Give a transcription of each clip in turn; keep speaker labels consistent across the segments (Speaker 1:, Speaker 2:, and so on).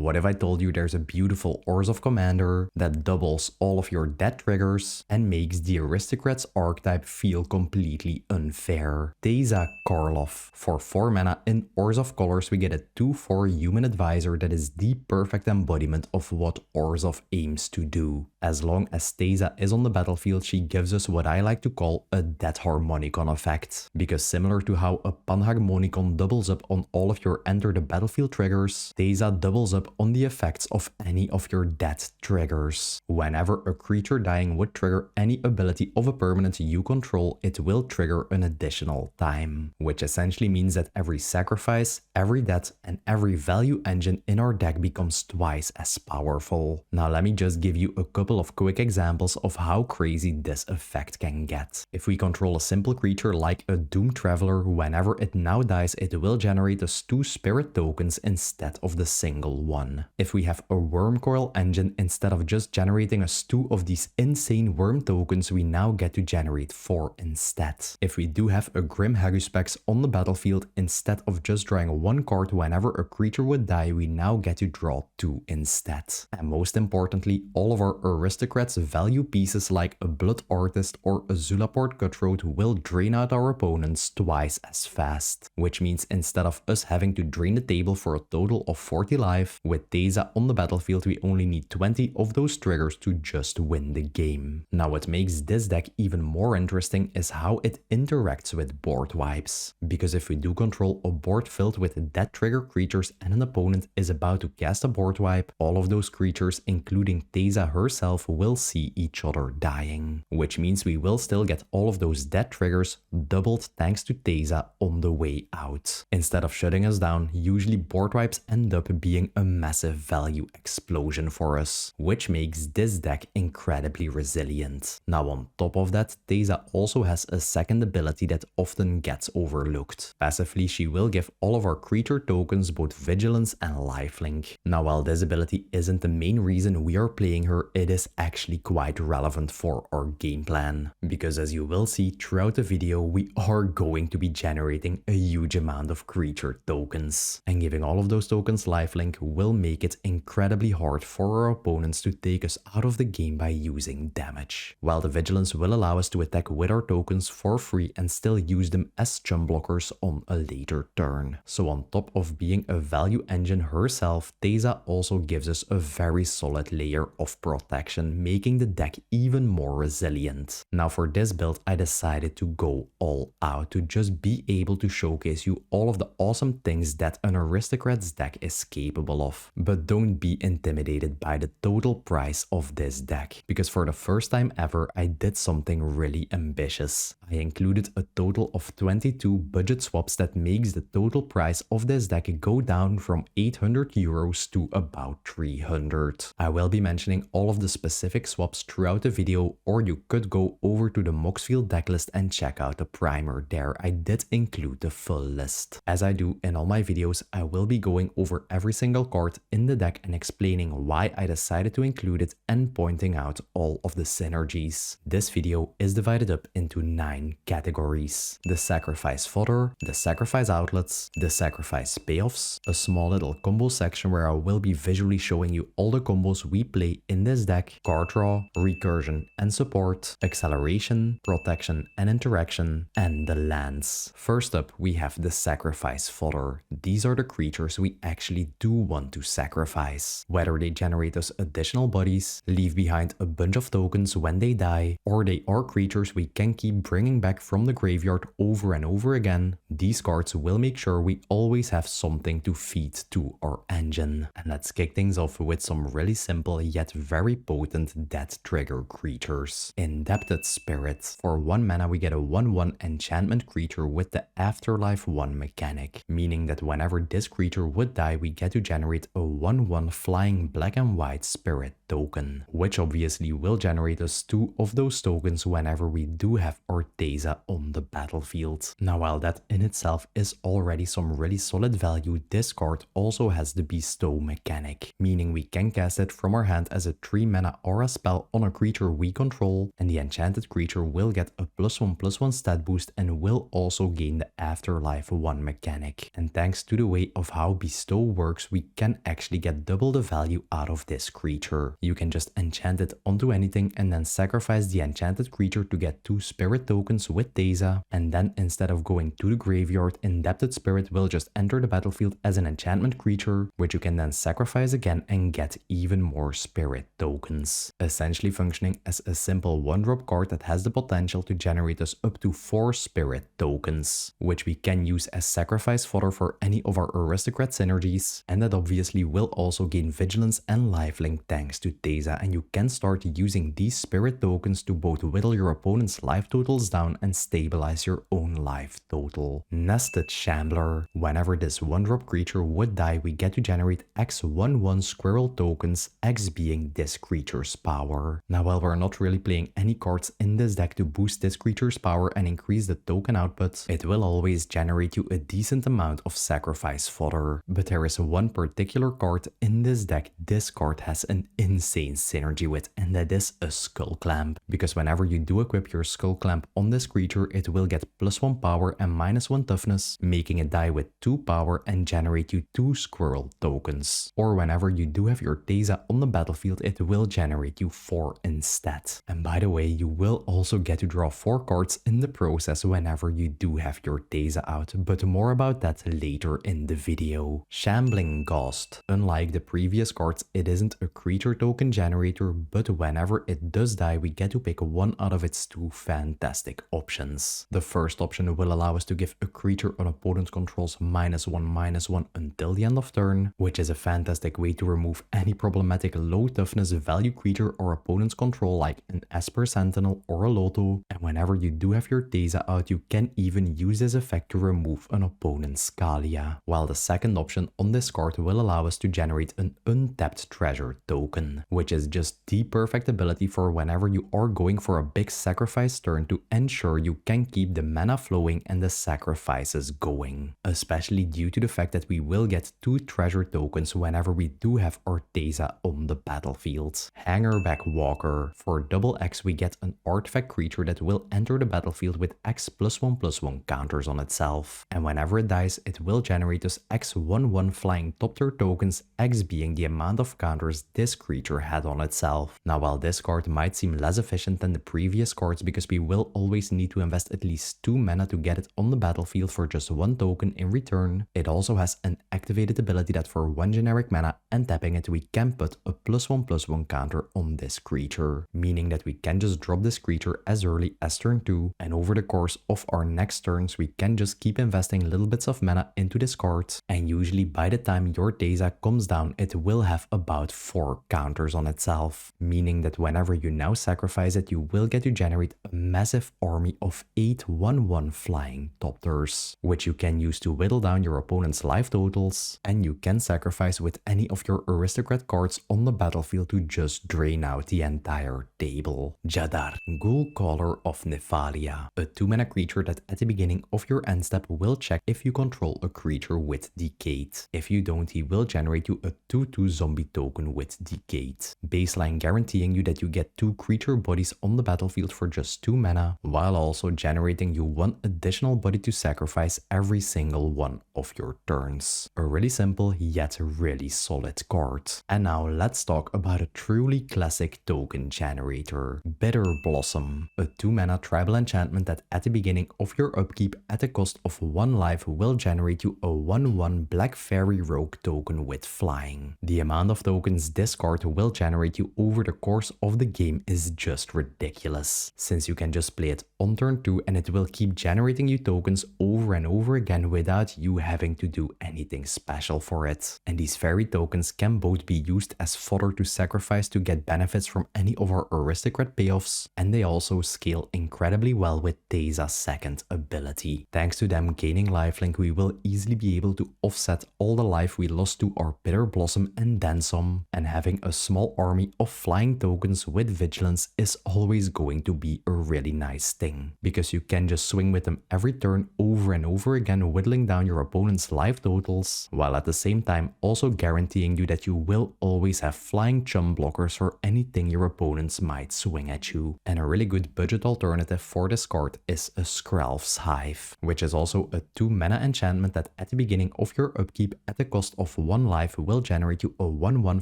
Speaker 1: What if I told you there's a beautiful Orzhov commander that doubles all of your dead triggers and makes the Aristocrats archetype feel completely unfair? Teysa Karlov. For 4 mana in Orzhov colors we get a 2/4 human advisor that is the perfect embodiment of what Orzhov aims to do. As long as Teysa is on the battlefield, she gives us what I like to call a dead harmonicon effect. Because similar to how a panharmonicon doubles up on all of your enter the battlefield triggers, Teysa doubles up on the effects of any of your dead triggers. Whenever a creature dying would trigger any ability of a permanent you control, it will trigger an additional time. Which essentially means that every sacrifice, every death, and every value engine in our deck becomes twice as powerful. Now let me just give you a couple of quick examples of how crazy this effect can get. If we control a simple creature like a Doom Traveler, whenever it now dies it will generate us 2 spirit tokens instead of the single one. If we have a Wormcoil engine, instead of just generating us 2 of these insane worm tokens, we now get to generate 4 instead. If we do have a Grim Haruspex on the battlefield, instead of just drawing 1 card whenever a creature would die, we now get to draw 2 instead. And most importantly, all of our Aristocrats value pieces like a Blood Artist or a Zulaport Cutthroat will drain out our opponents twice as fast. Which means instead of us having to drain the table for a total of 40 life, with Teysa on the battlefield we only need 20 of those triggers to just win the game. Now what makes this deck even more interesting is how it interacts with board wipes. Because if we do control a board filled with dead trigger creatures and an opponent is about to cast a board wipe, all of those creatures including Teysa herself will see each other dying. Which means we will still get all of those dead triggers doubled thanks to Teysa on the way out. Instead of shutting us down, usually board wipes end up being a massive value explosion for us, which makes this deck incredibly resilient. Now on top of that, Teysa also has a second ability that often gets overlooked. Passively, she will give all of our creature tokens both vigilance and lifelink. Now while this ability isn't the main reason we are playing her, it is actually quite relevant for our game plan. Because as you will see throughout the video, we are going to be generating a huge amount of creature tokens. And giving all of those tokens lifelink will make it incredibly hard for our opponents to take us out of the game by using damage. While the vigilance will allow us to attack with our tokens for free and still use them as chump blockers on a later turn. So on top of being a value engine herself, Teysa also gives us a very solid layer of protection, making the deck even more resilient. Now for this build I decided to go all out to just be able to showcase you all of the awesome things that an Aristocrats deck is capable of. But don't be intimidated by the total price of this deck, because for the first time ever I did something really ambitious. I included a total of 22 budget swaps that makes the total price of this deck go down from 800 euros to about 300. I will be mentioning all of the specific swaps throughout the video, or you could go over to the Moxfield decklist and check out the primer there. I did include the full list. As I do in all my videos, I will be going over every single card in the deck and explaining why I decided to include it and pointing out all of the synergies. This video is divided up into 9 categories: the sacrifice fodder, the sacrifice outlets, the sacrifice payoffs, a small little combo section where I will be visually showing you all the combos we play in this deck, card draw, recursion and support, acceleration, protection and interaction, and the lands. First up we have the sacrifice fodder. These are the creatures we actually do want to sacrifice. Whether they generate us additional bodies, leave behind a bunch of tokens when they die, or they are creatures we can keep bringing back from the graveyard over and over again, these cards will make sure we always have something to feed to our engine. And let's kick things off with some really simple yet very potent death trigger creatures. Indebted Spirit. For 1 mana we get a 1/1 enchantment creature with the Afterlife 1 mechanic, meaning that whenever this creature would die we get to generate a 1/1 flying black and white spirit token, which obviously will generate us 2 of those tokens whenever we do have our Teysa on the battlefield. Now while that in itself is already some really solid value, this card also has the Bestow bestow mechanic, meaning we can cast it from our hand as a 3 mana aura spell on a creature we control, and the enchanted creature will get a +1/+1 stat boost and will also gain the Afterlife 1 mechanic. And thanks to the way of how bestow works, we can actually get double the value out of this creature. You can just enchant it onto anything and then sacrifice the enchanted creature to get 2 spirit tokens with Teysa, and then instead of going to the graveyard, Indebted Spirit will just enter the battlefield as an enchantment creature, which you can then sacrifice again and get even more spirit tokens, essentially functioning as a simple 1-drop card that has the potential to generate us up to 4 spirit tokens, which we can use as sacrifice fodder for any of our aristocrat synergies, and that obviously will also gain vigilance and lifelink thanks to Teysa, and you can start using these spirit tokens to both whittle your opponent's life totals down and stabilize your own life total. Nested Shambler. Whenever this 1-drop creature would die, we get to generate X1/1 squirrel tokens, X being this creature's power. Now, while we're not really playing any cards in this deck to boost this creature's power and increase the token output, it will always generate you a decent amount of sacrifice fodder. But there is one particular card in this deck this card has an insane synergy with, and that is a Skull Clamp. Because whenever you do equip your Skull Clamp on this creature, it will get +1 power and -1 toughness, making it die with 2 power and generate you 2 squirrel tokens. Or whenever you do have your Teysa on the battlefield, it will generate you 4 instead. And by the way, you will also get to draw 4 cards in the process whenever you do have your Teysa out, but more about that later in the video. Shambling Ghost. Unlike the previous cards, it isn't a creature token generator, but whenever it does die, we get to pick one out of its 2 fantastic options. The first option will allow us to give a creature on opponent controls -1/-1 until the end of turn, which is a fantastic way to remove any problematic low toughness value creature or opponent's control like an Esper Sentinel or a Loto, and whenever you do have your Teysa out, you can even use this effect to remove an opponent's Scalia. While the second option on this card will allow us to generate an untapped treasure token, which is just the perfect ability for whenever you are going for a big sacrifice turn to ensure you can keep the mana flowing and the sacrifices going, especially due to the fact that we will get 2 treasure tokens whenever we do have our Teysa on the battlefield. Hangerback Walker. For double X, we get an artifact creature that will enter the battlefield with X +1/+1 counters on itself, and whenever it dies, it will generate us X1/1 flying top tier tokens, X being the amount of counters this creature had on itself. Now, while this card might seem less efficient than the previous cards because we will always need to invest at least 2 mana to get it on the battlefield for just 1 token in return, it also has an activated ability that for 1 generic mana and tapping it, we can put a +1/+1 counter on this creature, meaning that we can just drop this creature as early as turn 2, and over the course of our next turns, we can just keep investing little bits of mana into this card, and usually by the time your Teysa comes down, it will have about 4 counters on itself, meaning that whenever you now sacrifice it, you will get to generate a massive army of 8 1/1 flying top-tiers, which you can use to whittle down your opponent's life totals, and you can sacrifice with any of your aristocrat cards on the battlefield to just drain out the entire table. Jadar, Ghoulcaller of Nephalia, a 2-mana creature that at the beginning of your end step will check if you control a creature with Decayed. If you don't, he will generate you a 2/2 zombie token with Decayed, baseline guaranteeing you that you get 2 creature bodies on the battlefield for just 2 mana, while also generating you 1 additional body to sacrifice every single one of your turns. A really simple yet really solid card. And now let's talk about a truly classic token generator, Bitter Blossom, a 2-mana tribal enchantment that at the beginning of your upkeep at the cost of 1 life will generate you a 1/1 Black Fairy Rogue token with flying. The amount of tokens this card will generate you over the course of the game is just ridiculous, since you can just play it on turn 2 and it will keep generating you tokens over and over again without you having to do anything special for it. And these fairy tokens can both be used as fodder to sacrifice to get benefits from any of our aristocrat payoffs, and they also scale incredibly well with Teysa's second ability. Thanks to them gaining lifelink, we will easily be able to offset all the life we lost to our Bitter Blossom and then some, and having a small army of flying tokens with vigilance is always going to be a really nice thing, because you can just swing with them every turn over and over again, whittling down your opponent's life totals, while at the same time also guaranteeing you that you will always have flying chum blockers for anything your opponents might swing at you. And a really good budget alternative for this card is a Skrelv's Hive, which is also a 2 mana enchantment that at the beginning of your upkeep at the cost of 1 life will generate you a 1/1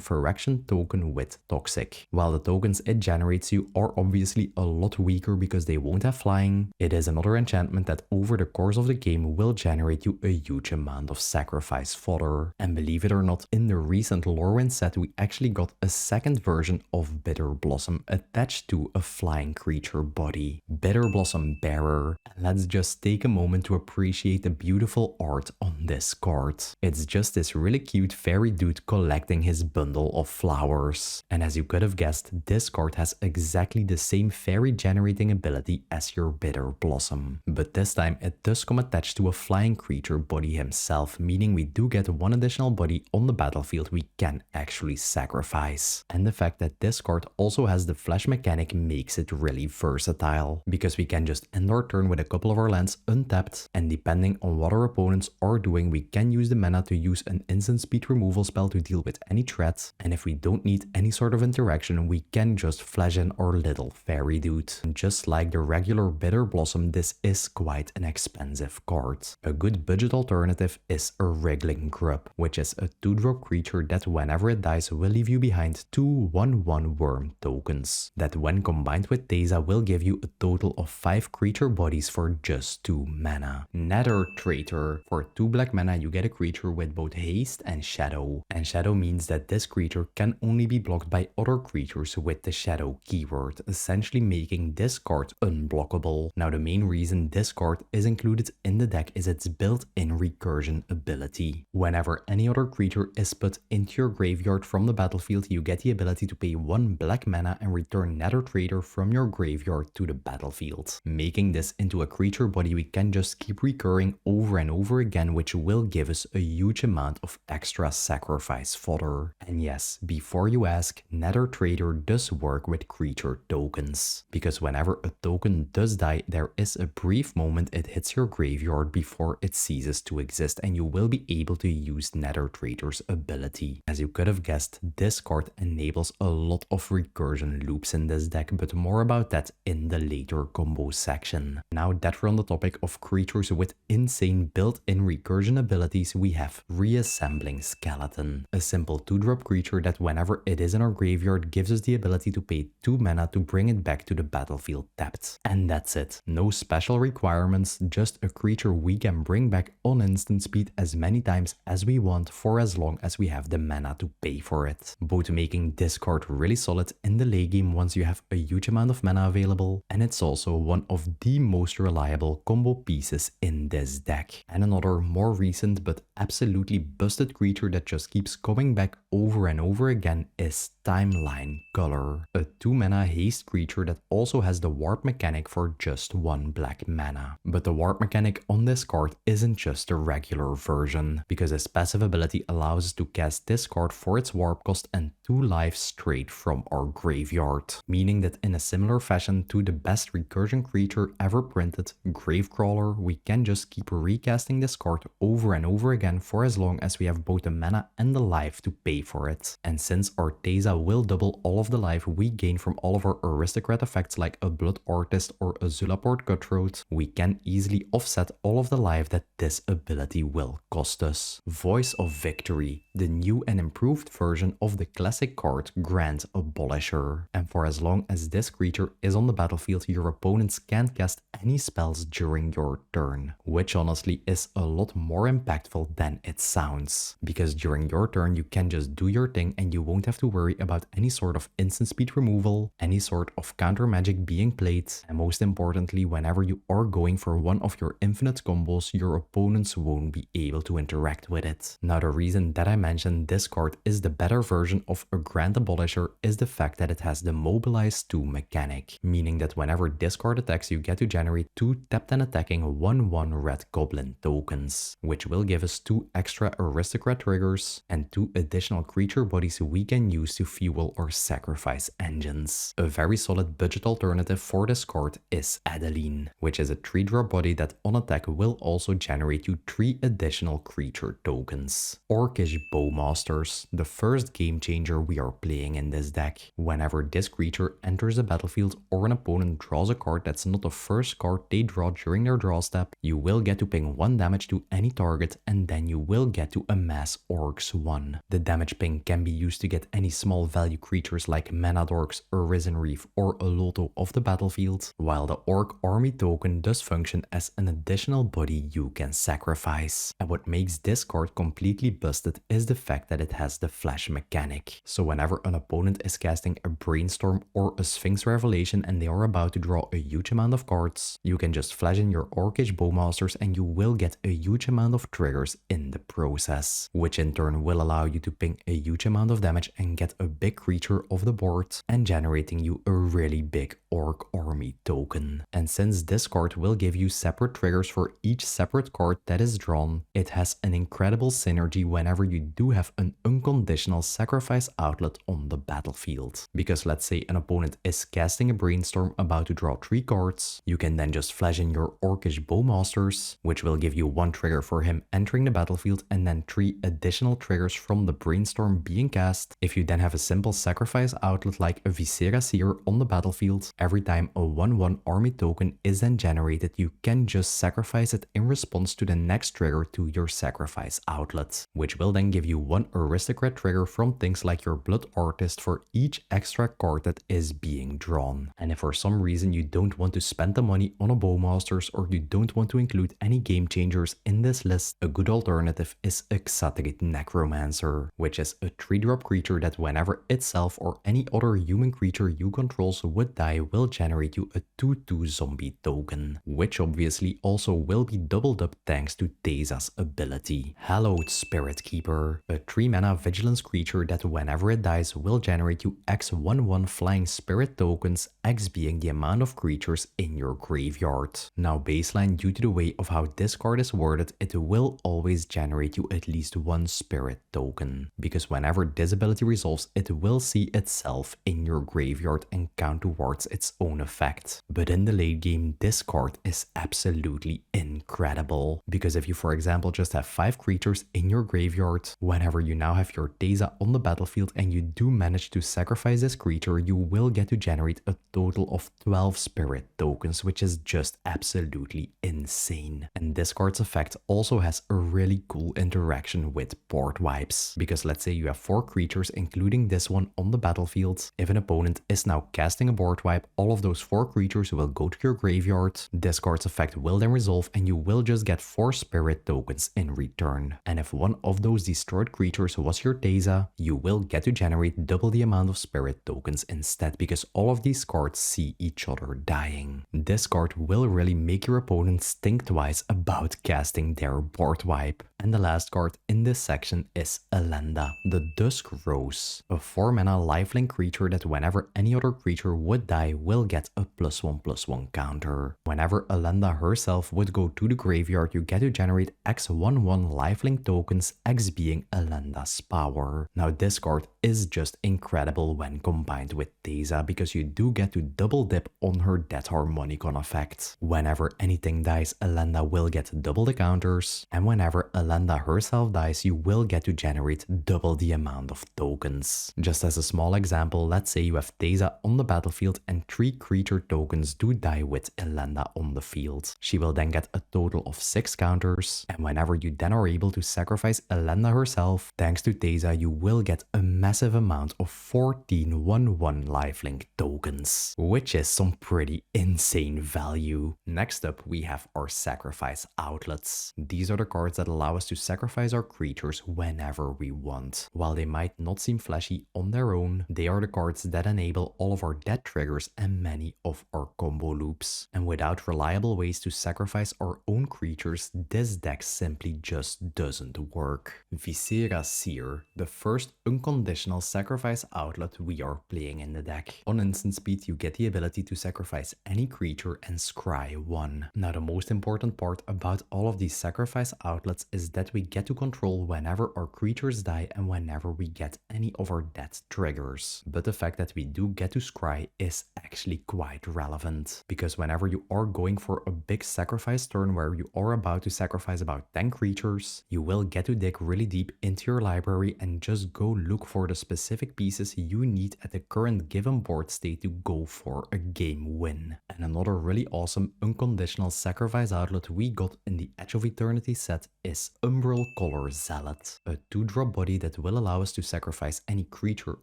Speaker 1: Phyrexian token with Toxic. While the tokens it generates you are obviously a lot weaker because they won't have flying, it is another enchantment that over the course of the game will generate you a huge amount of sacrifice fodder. And believe it or not, in the recent Lorwyn set we actually got a second version of Bitter Blossom attached to a flying creature body. Bitter Blossom Bearer. And let's just take a moment to appreciate the beautiful art on this card. It's just this really cute fairy dude collecting his bundle of flowers. And as you could have guessed, this card has exactly the same fairy generating ability as your Bitter Blossom. But this time it does come attached to a flying creature body himself, meaning we do get one additional body on the battlefield we can actually sacrifice. And the fact that this card also has the flash mechanic makes it really versatile, because we can just end our turn with a couple of our lands untapped, and depending on what our opponents are doing, we can use the mana to use an instant speed removal spell to deal with any threat, and if we don't need any sort of interaction, we can just flash in our little fairy dude. And just like the regular Bitter Blossom, this is quite an expensive card. A good budget alternative is a Wriggling Grub, which is a 2-drop creature that whenever it dies will leave you behind 2 1/1 worm tokens, that when combined with Teysa will give you a total of 5 creature bodies for just 2 mana. Nether Traitor. For 2 black mana you get a creature with both haste and shadow. And shadow means that this creature can only be blocked by other creatures with the shadow keyword, essentially making this card unblockable. Now the main reason this card is included in the deck is its built-in recursion ability. Whenever any other creature is put into your graveyard from the battlefield, you get the ability to pay 1 black mana and return Nether Traitor from your graveyard to the battlefield, making this into a creature body we can just keep recurring over and over again, which will give us a huge amount of extra sacrifice fodder. And yes, before you ask, Nether Traitor does work with creature tokens, because whenever a token does die, there is a brief moment it hits your graveyard before it ceases to exist, and you will be able to use Nether Traitor's ability. As you could have guessed, this card enables a lot of recursion loops in this deck, but more about that in the later combo section. Now that we're on the topic of creatures with insane built-in recursion abilities, we have Reassembling Skeleton, a simple 2-drop creature that whenever it is in our graveyard gives us the ability to pay 2 mana to bring it back to the battlefield tapped. And that's it. No special requirements, just a creature we can bring back on instant speed as many times as we want for as long as we have the mana to pay for it. Both making this card really solid in the late game once you have a huge amount of mana available, and it's also one of the most reliable combo pieces in this deck. And another more recent but absolutely busted creature that just keeps coming back over and over again is Timeline Color, a 2 mana haste creature that also has the warp mechanic for just 1 black mana. But the warp mechanic on this card isn't just a regular version, because its passive ability allows us to cast this card for its warp cost and 2 lives straight from our graveyard, meaning that in a similar fashion to the best recursion creature ever printed, Gravecrawler, we can just keep recasting this card over and over again for as long as we have both the mana and the life to pay for it. And since our Teysa will double all of the life we gain from all of our aristocrat effects like a Blood Artist or a Zulaport Cutthroat, we can easily offset all of the life that this ability will cost us. Voice of Victory, the new and improved version of the classic card Grand Abolisher. And for as long as this creature is on the battlefield, your opponents can't cast any spells during your turn, which honestly is a lot more impactful than it sounds, because during your turn you can just do your thing and you won't have to worry about any sort of instant speed removal, any sort of counter magic being played, and most importantly, whenever you are going for one of your infinite combos, your opponents won't be able to interact with it. Now the reason that I mentioned this card is the better version of a Grand Abolisher is the fact that it has the Mobilize 2 mechanic, meaning that whenever this card attacks you get to generate 2 tapped and attacking 1/1 red goblin tokens, which will give us 2 extra aristocrat triggers and 2 additional creature bodies we can use to fuel our sacrifice engines. A very solid budget alternative for this card is Adeline, which is a 3-drop body that on attack will also generate you 3 additional creature tokens. Orcish Bowmasters, the first game changer we are playing in this deck. Whenever this creature enters the battlefield or an opponent draws a card that's not the first card they draw during their draw step, you will get to ping 1 damage to any target and then you will get to amass Orcs 1. The damage ping can be used to get any small value creatures like Mana Dorks, Arisen Reef or a Loto off the battlefield, while the Orc army token does function as an additional body you can sacrifice. And what makes this card completely busted is the fact that it has the flash mechanic. So whenever an opponent is casting a Brainstorm or a Sphinx Revelation and they are about to draw a huge amount of cards, you can just flash in your Orcish Bowmasters and you will get a huge amount of triggers in the process, which in turn will allow you to ping a huge amount of damage and get a big creature off the board and generating you a really big Orc army token. And since this card will give you separate triggers for each separate card that is drawn, it has an incredible synergy whenever you do have an unconditional sacrifice outlet on the battlefield. Because let's say an opponent is casting a Brainstorm about to draw 3 cards, you can then just flash in your Orcish Bowmasters, which will give you 1 trigger for him entering the battlefield and then 3 additional triggers from the Brainstorm being cast. If you then have a simple sacrifice outlet like a Viscera Seer on the battlefield, every time a 1/1 army token is then generated, you can just sacrifice it in response to the next trigger to your sacrifice outlet, which will then give you 1 Aristocrat trigger from things like your Blood Artist for each extra card that is being drawn. And if for some reason you don't want to spend the money on a Bowmasters or you don't want to include any game changers in this list, a good alternative is a Xatrite Necromancer, which is a 3-drop creature that whenever itself or any other human creature you control would die will generate you a 2/2 zombie token, which obviously also will be doubled up thanks to Teysa's ability. Hallowed Spirit Keeper, a 3-mana vigilance creature that whenever it dies will generate you X 1/1 flying spirit tokens, X being the amount of creatures in your graveyard. Now baseline, due to the way of how this card is worded, it will always generate you at least 1 spirit token, because whenever this ability resolves, it will see itself in your graveyard and count towards its own effect. But in the late game, this card is absolutely incredible, because if you for example just have 5 creatures in your graveyard, whenever you now have your Teysa on the battlefield and you do manage to sacrifice this creature, you will get to generate a total of 12 spirit tokens, which is just absolutely insane. And this card's effect also has a really cool interaction with board wipes, because let's say you have 4 creatures including this one on the battlefield. If an opponent is now casting a board wipe, all of those 4 creatures will go to your graveyard. This card's effect will then resolve and you will just get 4 spirit tokens in return. And if one of those destroyed creatures was your Teysa, you will get to generate double the amount of spirit tokens instead, because all of these cards see each other dying. This card will really make your opponents think twice about casting their board wipe. And the last card in this section is Elenda, the Dusk Rose, a 4-mana lifelink creature that whenever any other creature would die will get a +1/+1 counter. Whenever Elenda herself would go to the graveyard, you get to generate X 1/1 lifelink tokens, X being Elenda's power. Now this card is just incredible when combined with Teysa, because you do get to double dip on her Death Harmonicon effect. Whenever anything dies, Elenda will get double the counters, and whenever Elenda herself dies, you will get to generate double the amount of tokens. Just as a small example, let's say you have Teysa on the battlefield and 3 creature tokens do die with Elenda on the field. She will then get a total of 6 counters, and whenever you then are able to sacrifice Elenda herself, thanks to Teysa, you will get a massive amount of 14 1/1 lifelink tokens, which is some pretty insane value. Next up, we have our sacrifice outlets. These are the cards that allow us to sacrifice our creatures whenever we want. While they might not seem flashy on their own, they are the cards that enable all of our death triggers and many of our combo loops. And without reliable ways to sacrifice our own creatures, this deck simply just doesn't work. Viscera Seer, the first unconditional sacrifice outlet we are playing in the deck. On instant speed, you get the ability to sacrifice any creature and scry 1. Now the most important part about all of these sacrifice outlets is abilities that we get to control whenever our creatures die and whenever we get any of our death triggers. But the fact that we do get to scry is actually quite relevant, because whenever you are going for a big sacrifice turn where you are about to sacrifice about 10 creatures, you will get to dig really deep into your library and just go look for the specific pieces you need at the current given board state to go for a game win. And another really awesome unconditional sacrifice outlet we got in the Edge of Eternity set is Umbral Color Zealot, a 2-drop body that will allow us to sacrifice any creature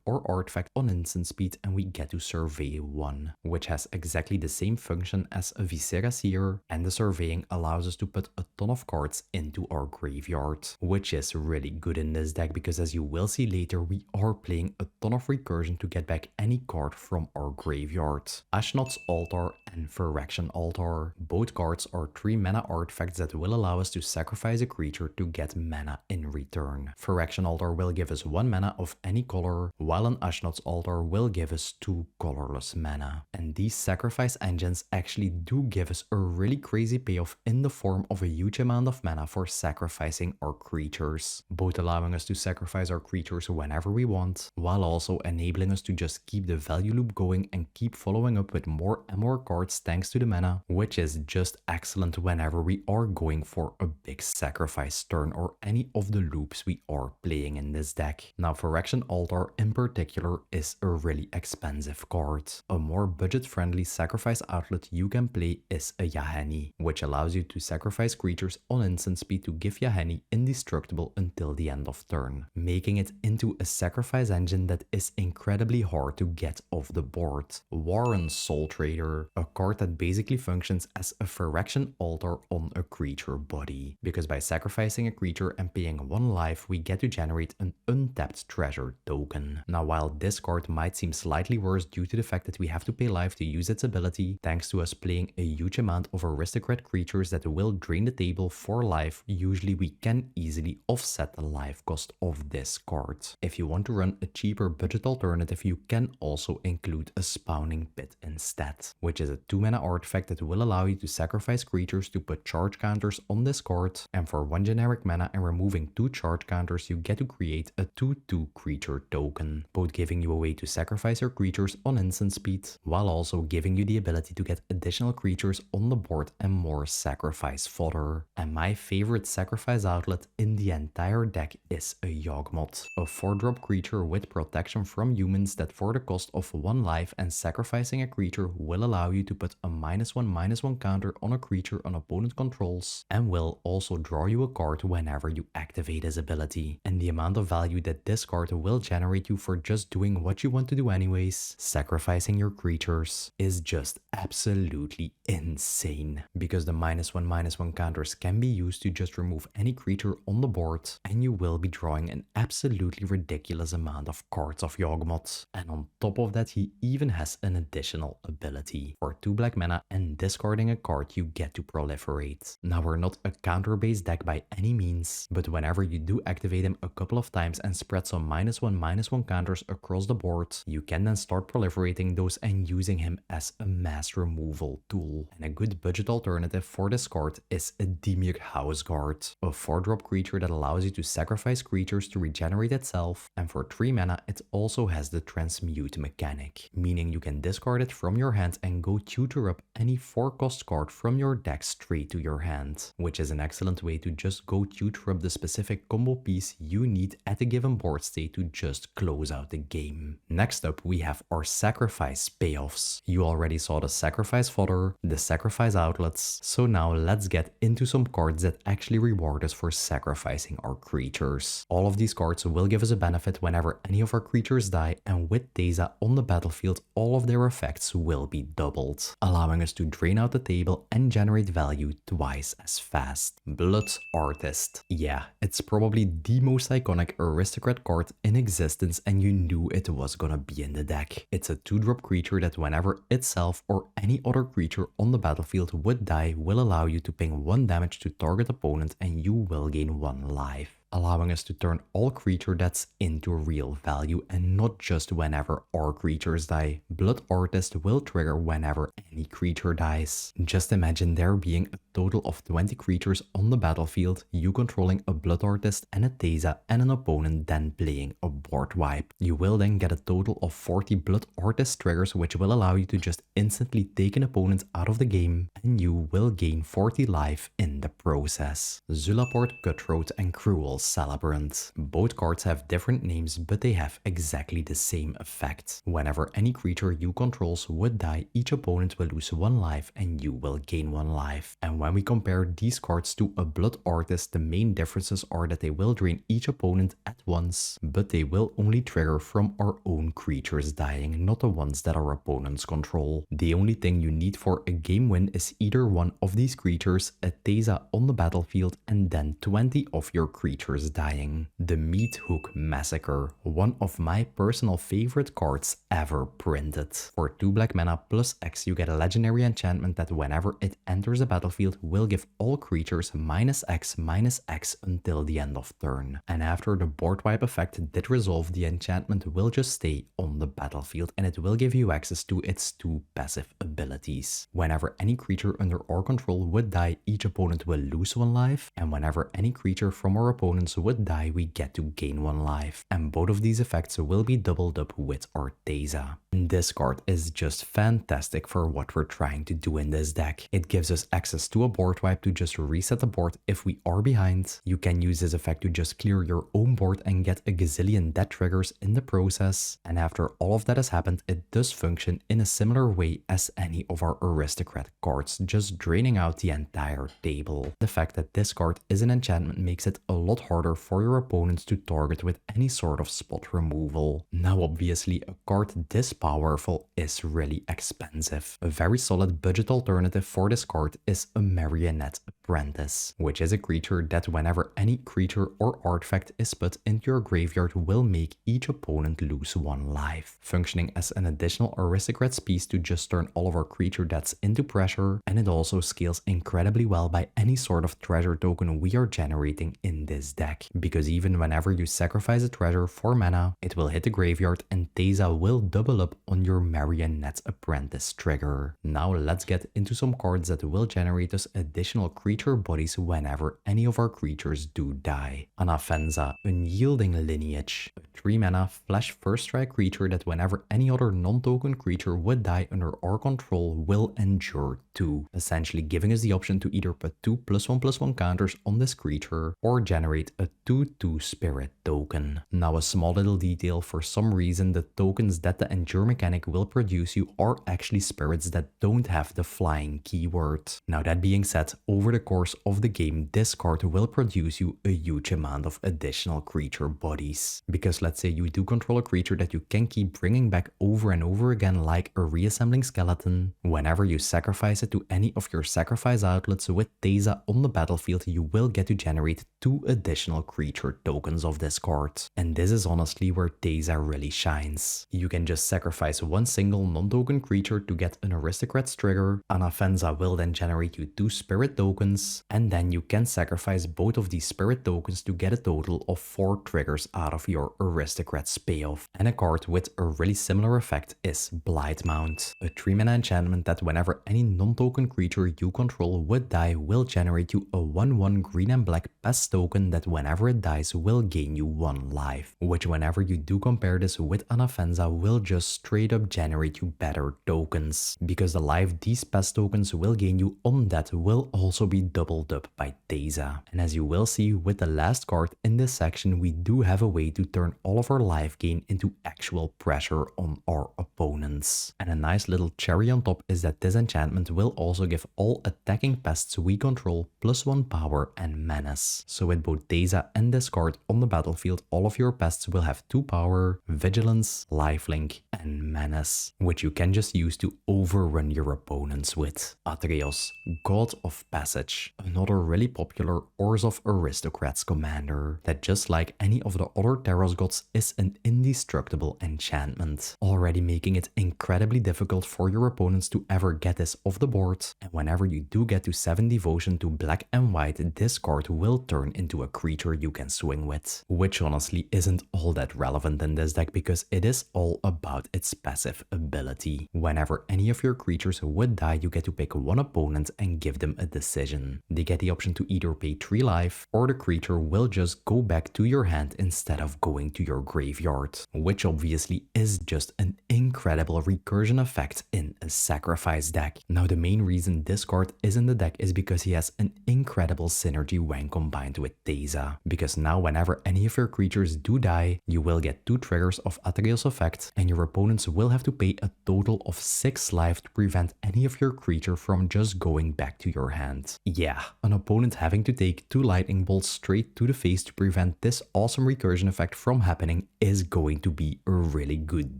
Speaker 1: or artifact on instant speed and we get to survey 1, which has exactly the same function as a Viscera Seer, and the surveying allows us to put a ton of cards into our graveyard, which is really good in this deck because as you will see later, we are playing a ton of recursion to get back any card from our graveyard. Ashnod's Altar and Phyrexian Altar. Both cards are 3 mana artifacts that will allow us to sacrifice a creature to get mana in return. Phyrexian Altar will give us 1 mana of any color, while an Ashnod's Altar will give us 2 colorless mana. And these sacrifice engines actually do give us a really crazy payoff in the form of a huge amount of mana for sacrificing our creatures, both allowing us to sacrifice our creatures whenever we want, while also enabling us to just keep the value loop going and keep following up with more and more cards thanks to the mana, which is just excellent whenever we are going for a big sacrifice turn or any of the loops we are playing in this deck. Now Phyrexian Altar in particular is a really expensive card. A more budget-friendly sacrifice outlet you can play is a Yahenni, which allows you to sacrifice creatures on instant speed to give Yahenni indestructible until the end of turn, making it into a sacrifice engine that is incredibly hard to get off the board. Warren Soul Trader, a card that basically functions as a Phyrexian Altar on a creature body, because by sacrificing a creature and paying 1 life, we get to generate an untapped treasure token. Now while this card might seem slightly worse due to the fact that we have to pay life to use its ability, thanks to us playing a huge amount of aristocrat creatures that will drain the table for life, usually we can easily offset the life cost of this card. If you want to run a cheaper budget alternative, you can also include a Spawning Pit instead, which is a 2 mana artifact that will allow you to sacrifice creatures to put charge counters on this card, and for 1 generic mana and removing 2 charge counters, you get to create a 2/2 creature token, both giving you a way to sacrifice your creatures on instant speed, while also giving you the ability to get additional creatures on the board and more sacrifice fodder. And my favorite sacrifice outlet in the entire deck is a Yawgmoth, a 4-drop creature with protection from humans that for the cost of 1 life and sacrificing a creature will allow you to put a -1/-1 counter on a creature an opponent controls, and will also draw you a card whenever you activate his ability. And the amount of value that this card will generate you for just doing what you want to do anyways, sacrificing your creatures, is just absolutely insane, because the -1/-1 counters can be used to just remove any creature on the board, and you will be drawing an absolutely ridiculous amount of cards of Yawgmoth. And on top of that, he even has an additional ability. For 2 black mana and discarding a card, you get to proliferate. Now we're not a counter-based deck by any means, but whenever you do activate him a couple of times and spread some -1/-1 counters across the board, you can then start proliferating those and using him as a mass removal tool. And a good budget alternative for this card is a Dimir Houseguard, a 4-drop creature that allows you to sacrifice creatures to regenerate itself, and for 3 mana it also has the transmute mechanic, meaning you can discard it from your hand and go tutor up any 4-cost card from your deck straight to your hand, which is an excellent way to just go tutor up the specific combo piece you need at a given board state to just close out the game. Next up we have our sacrifice payoffs. You already saw the sacrifice fodder, the sacrifice outlets, so now let's get into some cards that actually reward us for sacrificing our creatures. All of these cards will give us a benefit whenever any of our creatures die, and with Teysa on the battlefield, all of their effects will be doubled, allowing us to drain out the table and generate value twice as fast. Blood Artist. Yeah, it's probably the most iconic aristocrat card in existence, and you knew it was gonna be in the deck. It's a 2-drop creature that whenever itself or any other creature on the battlefield would die, will allow you to ping 1 damage to target opponent and you will gain 1 life. allowing us to turn all creature deaths into real value and not just whenever our creatures die. Blood Artist will trigger whenever any creature dies. Just imagine there being a total of 20 creatures on the battlefield, you controlling a Blood Artist and a Teysa and an opponent then playing a board wipe. You will then get a total of 40 Blood Artist triggers, which will allow you to just instantly take an opponent out of the game, and you will gain 40 life in the process. Zulaport, Cutthroat and Cruel Celebrant. Both cards have different names, but they have exactly the same effect. Whenever any creature you control would die, each opponent will lose 1 life and you will gain 1 life. And when we compare these cards to a Blood Artist, the main differences are that they will drain each opponent at once, but they will only trigger from our own creatures dying, not the ones that our opponents control. The only thing you need for a game win is either one of these creatures, a Teysa on the battlefield, and then 20 of your creatures dying. The Meat Hook Massacre, one of my personal favorite cards ever printed. For 2 black mana plus X, you get a legendary enchantment that whenever it enters the battlefield will give all creatures -X until the end of turn. And after the board wipe effect did resolve, the enchantment will just stay on the battlefield and it will give you access to its 2 passive abilities. Whenever any creature under our control would die, each opponent will lose 1 life, and whenever any creature from our opponents would die, we get to gain 1 life. And both of these effects will be doubled up with our Teysa. And this card is just fantastic for what we're trying to do in this deck. It gives us access to a board wipe to just reset the board if we are behind. You can use this effect to just clear your own board and get a gazillion death triggers in the process. And after all of that has happened, it does function in a similar way as any of our Aristocrat cards, just draining out the entire table. The fact that this card is an enchantment makes it a lot harder for your opponents to target with any sort of spot removal. Now obviously a card this powerful is really expensive. A very solid budget alternative for this card is a Marionette Apprentice, which is a creature that whenever any creature or artifact is put into your graveyard will make each opponent lose 1 life, functioning as an additional Aristocrats piece to just turn all of our creature deaths into pressure, and it also scales incredibly well by any sort of treasure token we are generating in this deck, because even whenever you sacrifice a treasure for mana, it will hit the graveyard and Teysa will double up on your Marionette Apprentice trigger. Now let's get into some cards that will generate us additional creature bodies whenever any of our creatures do die. Anafenza, Unyielding Lineage, a 3 mana flash first strike creature that whenever any other non-token creature would die under our control will endure 2, essentially giving us the option to either put 2 +1/+1 counters on this creature or generate a 2/2 spirit token. Now a small little detail, for some reason the tokens that the endure mechanic will produce you are actually spirits that don't have the flying keyword. Now that being said, over the course of the game this card will produce you a huge amount of additional creature bodies, because let's say you do control a creature that you can keep bringing back over and over again like a reassembling skeleton. Whenever you sacrifice it to any of your sacrifice outlets with Teysa on the battlefield, you will get to generate 2 additional creature tokens of this card. And this is honestly where Teysa really shines. You can just sacrifice 1 single non-token creature to get an Aristocrat's trigger. Anafenza will then generate you 2 spirit tokens, and then you can sacrifice both of these spirit tokens to get a total of 4 triggers out of your Aristocrat's payoff. And a card with a really similar effect is Blightmount, a 3 mana enchantment that whenever any non-token creature you control would die will generate you a 1/1 green and black pest token that whenever it dies will gain you 1 life, which whenever you do compare this with Anafenza will just straight up generate you better tokens, because the life these pest tokens will gain you on that will also be doubled up by Teysa. And as you will see with the last card in this section, we do have a way to turn all of our life gain into actual pressure on our opponents. And a nice little cherry on top is that this enchantment will also give all attacking pests we control +1 power and menace. So with both Teysa and this card on the battlefield, all of your pests will have 2 power, vigilance, lifelink and menace, which you can just use to overrun your opponents with. Atreus, God of Passage, another really popular Orzhov Aristocrats commander that, just like any of the other Taros gods Payoffs is an indestructible enchantment, already making it incredibly difficult for your opponents to ever get this off the board, and whenever you do get to 7 devotion to black and white, this card will turn into a creature you can swing with, which honestly isn't all that relevant in this deck because it is all about its passive ability. Whenever any of your creatures would die, you get to pick one opponent and give them a decision. They get the option to either pay 3 life, or the creature will just go back to your hand instead of going to your graveyard, which obviously is just an incredible recursion effect in a sacrifice deck. Now the main reason this card is in the deck is because he has an incredible synergy when combined with Teysa, because now whenever any of your creatures do die, you will get 2 triggers of Athreal's effect, and your opponents will have to pay a total of 6 life to prevent any of your creature from just going back to your hand. Yeah, an opponent having to take 2 lightning bolts straight to the face to prevent this awesome recursion effect from happening is going to be a really good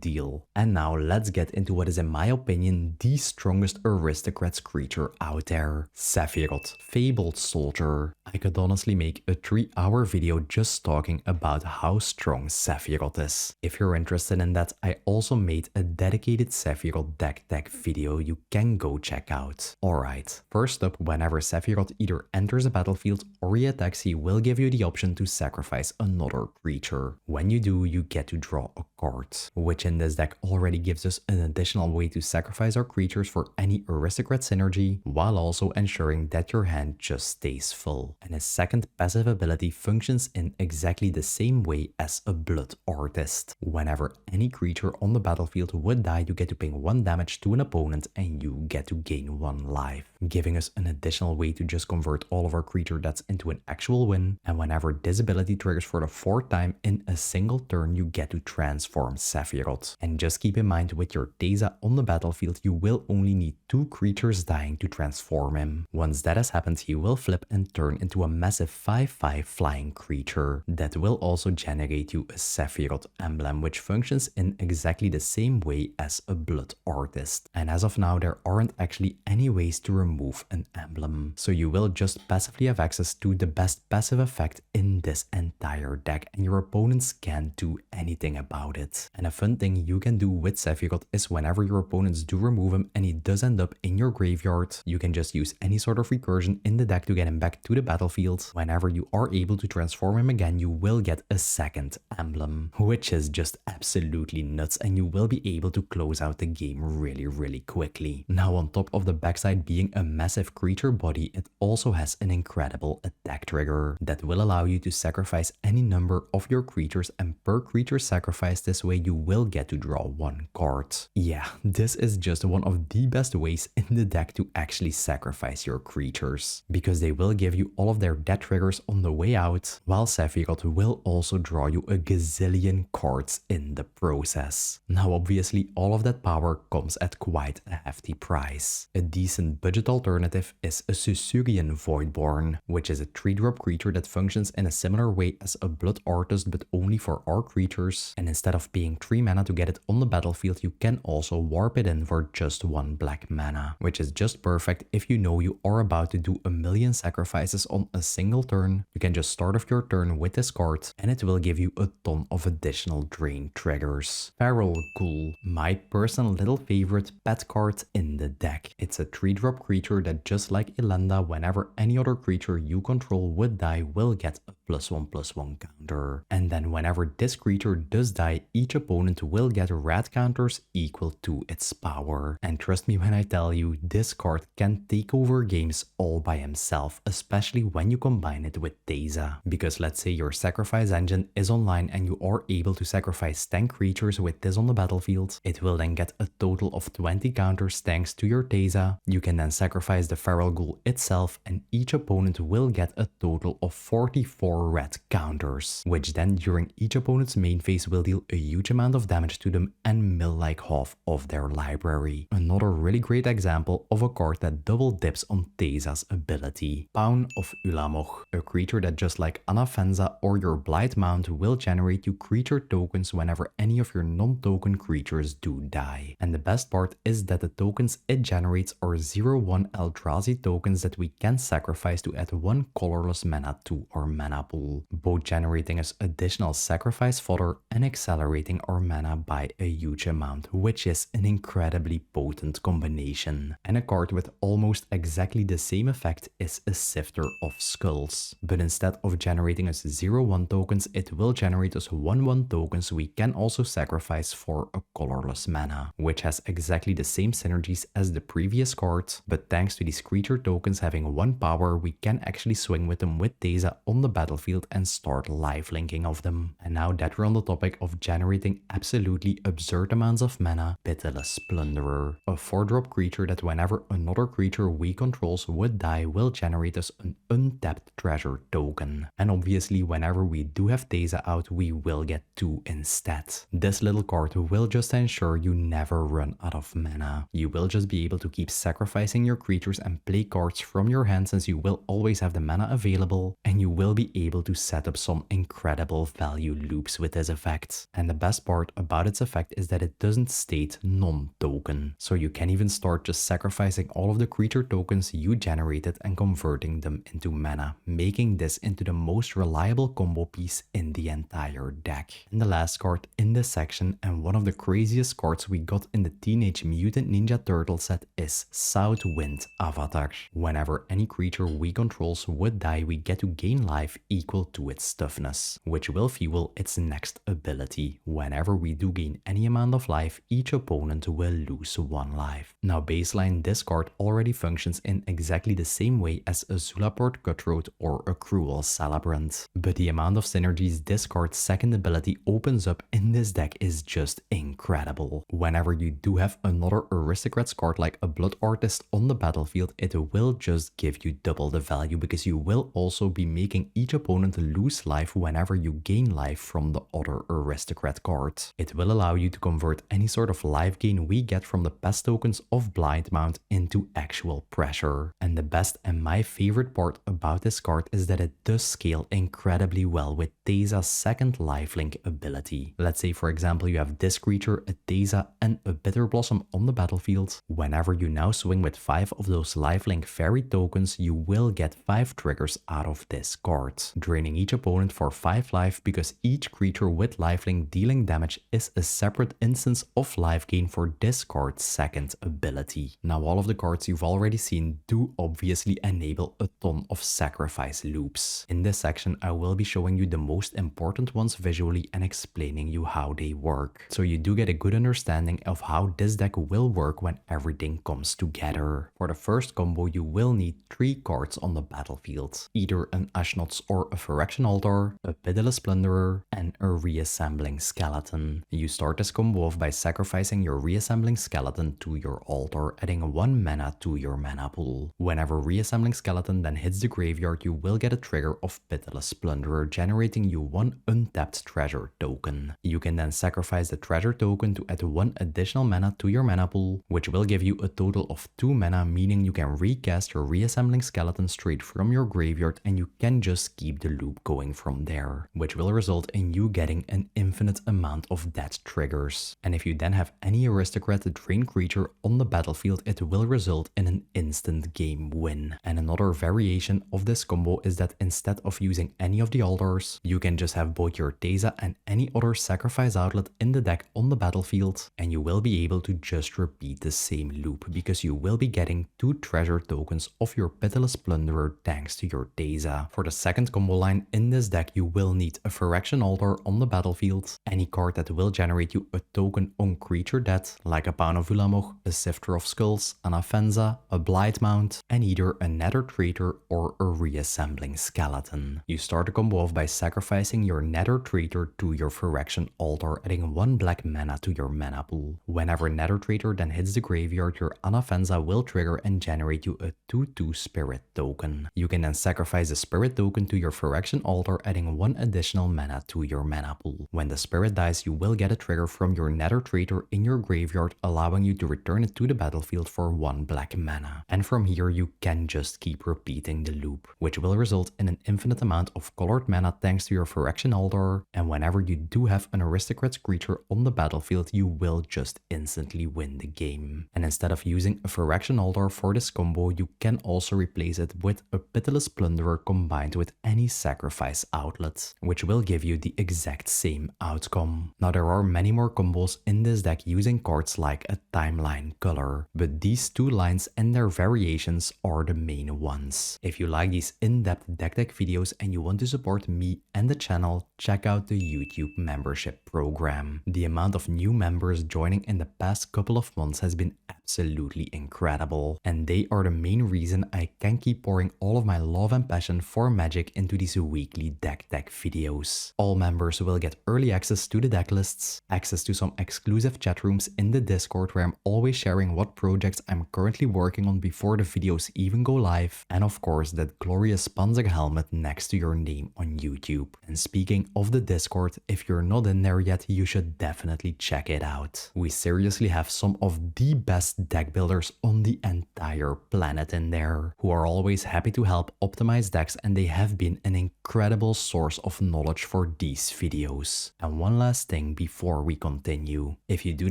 Speaker 1: deal. And now let's get into what is in my opinion the strongest Aristocrats creature out there. Sephiroth, Fabled Soldier. I could honestly make a 3-hour video just talking about how strong Sephiroth is. If you're interested in that, I also made a dedicated Sephiroth deck video you can go check out. Alright, first up, whenever Sephiroth either enters a battlefield or he attacks, he will give you the option to sacrifice another creature. When you do, you get to draw a card, which in this deck already gives us an additional way to sacrifice our creatures for any Aristocrat synergy, while also ensuring that your hand just stays full. And his second passive ability functions in exactly the same way as a Blood Artist. Whenever any creature on the battlefield would die, you get to ping 1 damage to an opponent and you get to gain 1 life, giving us an additional way to just convert all of our creature deaths into an actual win. And whenever this ability triggers for the 4th time in a single turn, you get to transform Sephiroth. And just keep in mind, with your Teysa on the battlefield, you will only need 2 creatures dying to transform him. Once that has happened, he will flip and turn into a massive 5/5 flying creature that will also generate you a Sephiroth emblem, which functions in exactly the same way as a Blood Artist. And as of now, there aren't actually any ways to remove an emblem, so you will just passively have access to the best passive effect in this entire deck, and your opponents can't do anything about it. And a fun thing you can do with Sephiroth is whenever your opponents do remove him and he does end up in your graveyard, you can just use any sort of recursion in the deck to get him back to the battlefield. Whenever you are able to transform him again, you will get a second emblem, which is just absolutely nuts, and you will be able to close out the game really quickly. Now, on top of the backside being a massive creature body, it also has an incredible attack trigger that will allow you to sacrifice any number of your creatures, and per creature sacrificed this way you will get to draw 1 card. Yeah, this is just one of the best ways in the deck to actually sacrifice your creatures, because they will give you all of their death triggers on the way out, while Sephiroth will also draw you a gazillion cards in the process. Now obviously all of that power comes at quite a hefty price. A decent budget alternative is a Susurian Voidborn, which is a 3-drop creature that functions in a similar way as a Blood Artist but only for our creatures, and instead of paying 3 mana to get it on the battlefield, you can also warp it in for just 1 black mana, which is just perfect if you know you are about to do a million sacrifices on a single turn. You can just start off your turn with this card and it will give you a ton of additional drain triggers. Feral Ghoul, my personal little favorite pet card in the deck. It's a 3-drop creature that, just like Elenda, whenever any other creature you control would die, will get a +1/+1 counter. And then whenever this creature does die, each opponent will get red counters equal to its power. And trust me when I tell you, this card can take over games all by himself, especially when you combine it with Teysa. Because let's say your sacrifice engine is online and you are able to sacrifice 10 creatures with this on the battlefield, it will then get a total of 20 counters thanks to your Teysa. You can then sacrifice the Feral Ghoul itself and each opponent will get a total of 44 red counters, which then during each opponent's main phase will deal a huge amount of damage to them and mill like half of their library. Another really great example of a card that double dips on Teysa's ability. Pawn of Ulamoch, a creature that, just like Anafenza or your Blight Mount, will generate you creature tokens whenever any of your non-token creatures do die. And the best part is that the tokens it generates are 0/1 Eldrazi tokens that we can sacrifice to add 1 colorless mana to our mana pool, both generating us additional sacrifice fodder and accelerating our mana by a huge amount, which is an incredibly potent combination. And a card with almost exactly the same effect is a Sifter of Skulls, but instead of generating us 0/1 tokens, it will generate us 1/1 tokens we can also sacrifice for a colorless mana, which has exactly the same synergies as the previous card, but thanks to these creature tokens having 1 power, we can actually swing with them with Teysa on the battlefield and start lifelinking of them. And now that we're on the topic of generating absolutely absurd amounts of mana, Pitiless Plunderer, a 4-drop creature that whenever another creature we control would die will generate us an untapped treasure token. And obviously whenever we do have Teysa out, we will get 2 instead. This little card will just ensure you never run out of mana. You will just be able to keep sacrificing your creatures and play cards from your hand since you will always have the mana available, and you will be able to set up some incredible value loops with this effect. And the best part about its effect is that it doesn't state non-token, so you can even start just sacrificing all of the creature tokens you generated and converting them into mana, making this into the most reliable combo piece in the entire deck. And the last card in this section, and one of the craziest cards we got in the Teenage Mutant Ninja Turtle set, is Southwind Avatar. Whenever any creature we control would die, we get to gain life equal to its toughness, which will fuel its next ability. Whenever we do gain any amount of life, each opponent will lose 1 life. Now baseline, this card already functions in exactly the same way as a Zulaport Cutthroat or a Cruel Celebrant, but the amount of synergies this card's second ability opens up in this deck is just incredible. Whenever you do have another Aristocrats card like a Blood Artist on the battlefield, it will just give you double the value because you will also be making each opponent lose life whenever you gain life from the other Aristocrat card. It will allow you to convert any sort of life gain we get from the past tokens of Blind Mount into actual pressure. And the best and my favorite part about this card is that it does scale incredibly well with Teysa's second lifelink ability. Let's say for example you have this creature, a Teysa and a Bitter Blossom on the battlefield. Whenever you now swing with 5 of those lifelink fairy tokens, you will get 5 triggers out of this card, draining each opponent for 5 life because each creature with lifelink dealing damage is a separate instance of life gain for this card's second ability. Now all of the cards you've already seen do obviously enable a ton of sacrifice loops. In this section I will be showing you the most important ones visually and explaining you how they work, so you do get a good understanding of how this deck will work when everything comes together. For the first combo you will need 3 cards on the battlefield, either an Ashnod's or a Phyrexian Altar, a Pitiless Plunderer, and a Reassembling Skeleton. You start this combo off by sacrificing your Reassembling Skeleton to your altar, adding 1 mana to your mana pool. Whenever Reassembling Skeleton then hits the graveyard, you will get a trigger of Pitiless Plunderer, generating you 1 untapped treasure token. You can then sacrifice the treasure token to add 1 additional mana to your mana pool, which will give you a total of 2 mana, meaning you can recast your Reassembling Skeleton straight from your graveyard and you can just keep the loop going from there, which will result in you getting an infinite amount of death triggers. And if you then have any Aristocrat drain creature on the battlefield, it will result in an instant game win. And another variation of this combo is that instead of using any of the altars, you can just have both your Teysa and any other sacrifice outlet in the deck on the battlefield, and you will be able to just repeat the same loop because you will be getting 2 treasure tokens of your Pitiless Plunderer thanks to your Teysa. For the second combo line in this deck, you will need a Phyrexian Altar on the battlefield, any card that will generate you a token on creature death, like a Pawn of Ulamog, a Sifter of Skulls, an Afenza, a Blight Mount, and either a Nether Traitor or a Reassembling Skeleton. You start the combo off by sacrificing your Nether Traitor to your Phyrexian Altar, adding 1 black mana to your mana pool. Whenever Nether Traitor then hits the graveyard, your Anafenza will trigger and generate you a 2/2 Spirit token. You can then sacrifice the Spirit token to your Phyrexian Altar, adding 1 additional mana to your mana pool. When the Spirit dies, you will get a trigger from your Nether Traitor in your graveyard, allowing you to return it to the battlefield for 1 black mana. And from here you can just keep repeating the loop, which will result in an infinite amount of colored mana thanks to your Phyrexian Altar, and whenever you do have an Aristocrat creature on the battlefield, you will just instantly win the game. And instead of using a Phyrexian Altar for this combo, you can also replace it with a Pitiless Plunderer combined with any any sacrifice outlet, which will give you the exact same outcome. Now there are many more combos in this deck using cards like a timeline color, but these two lines and their variations are the main ones. If you like these in-depth deck videos and you want to support me and the channel, check out the YouTube membership program. The amount of new members joining in the past couple of months has been absolutely incredible, and they are the main reason I can keep pouring all of my love and passion for Magic into these weekly deck videos. All members will get early access to the deck lists, access to some exclusive chat rooms in the Discord where I'm always sharing what projects I'm currently working on before the videos even go live, and of course that glorious Panzer helmet next to your name on YouTube. And speaking of the Discord, if you're not in there yet, you should definitely check it out. We seriously have some of the best deck builders on the entire planet in there, who are always happy to help optimize decks, and they have been an incredible source of knowledge for these videos. And one last thing before we continue, if you do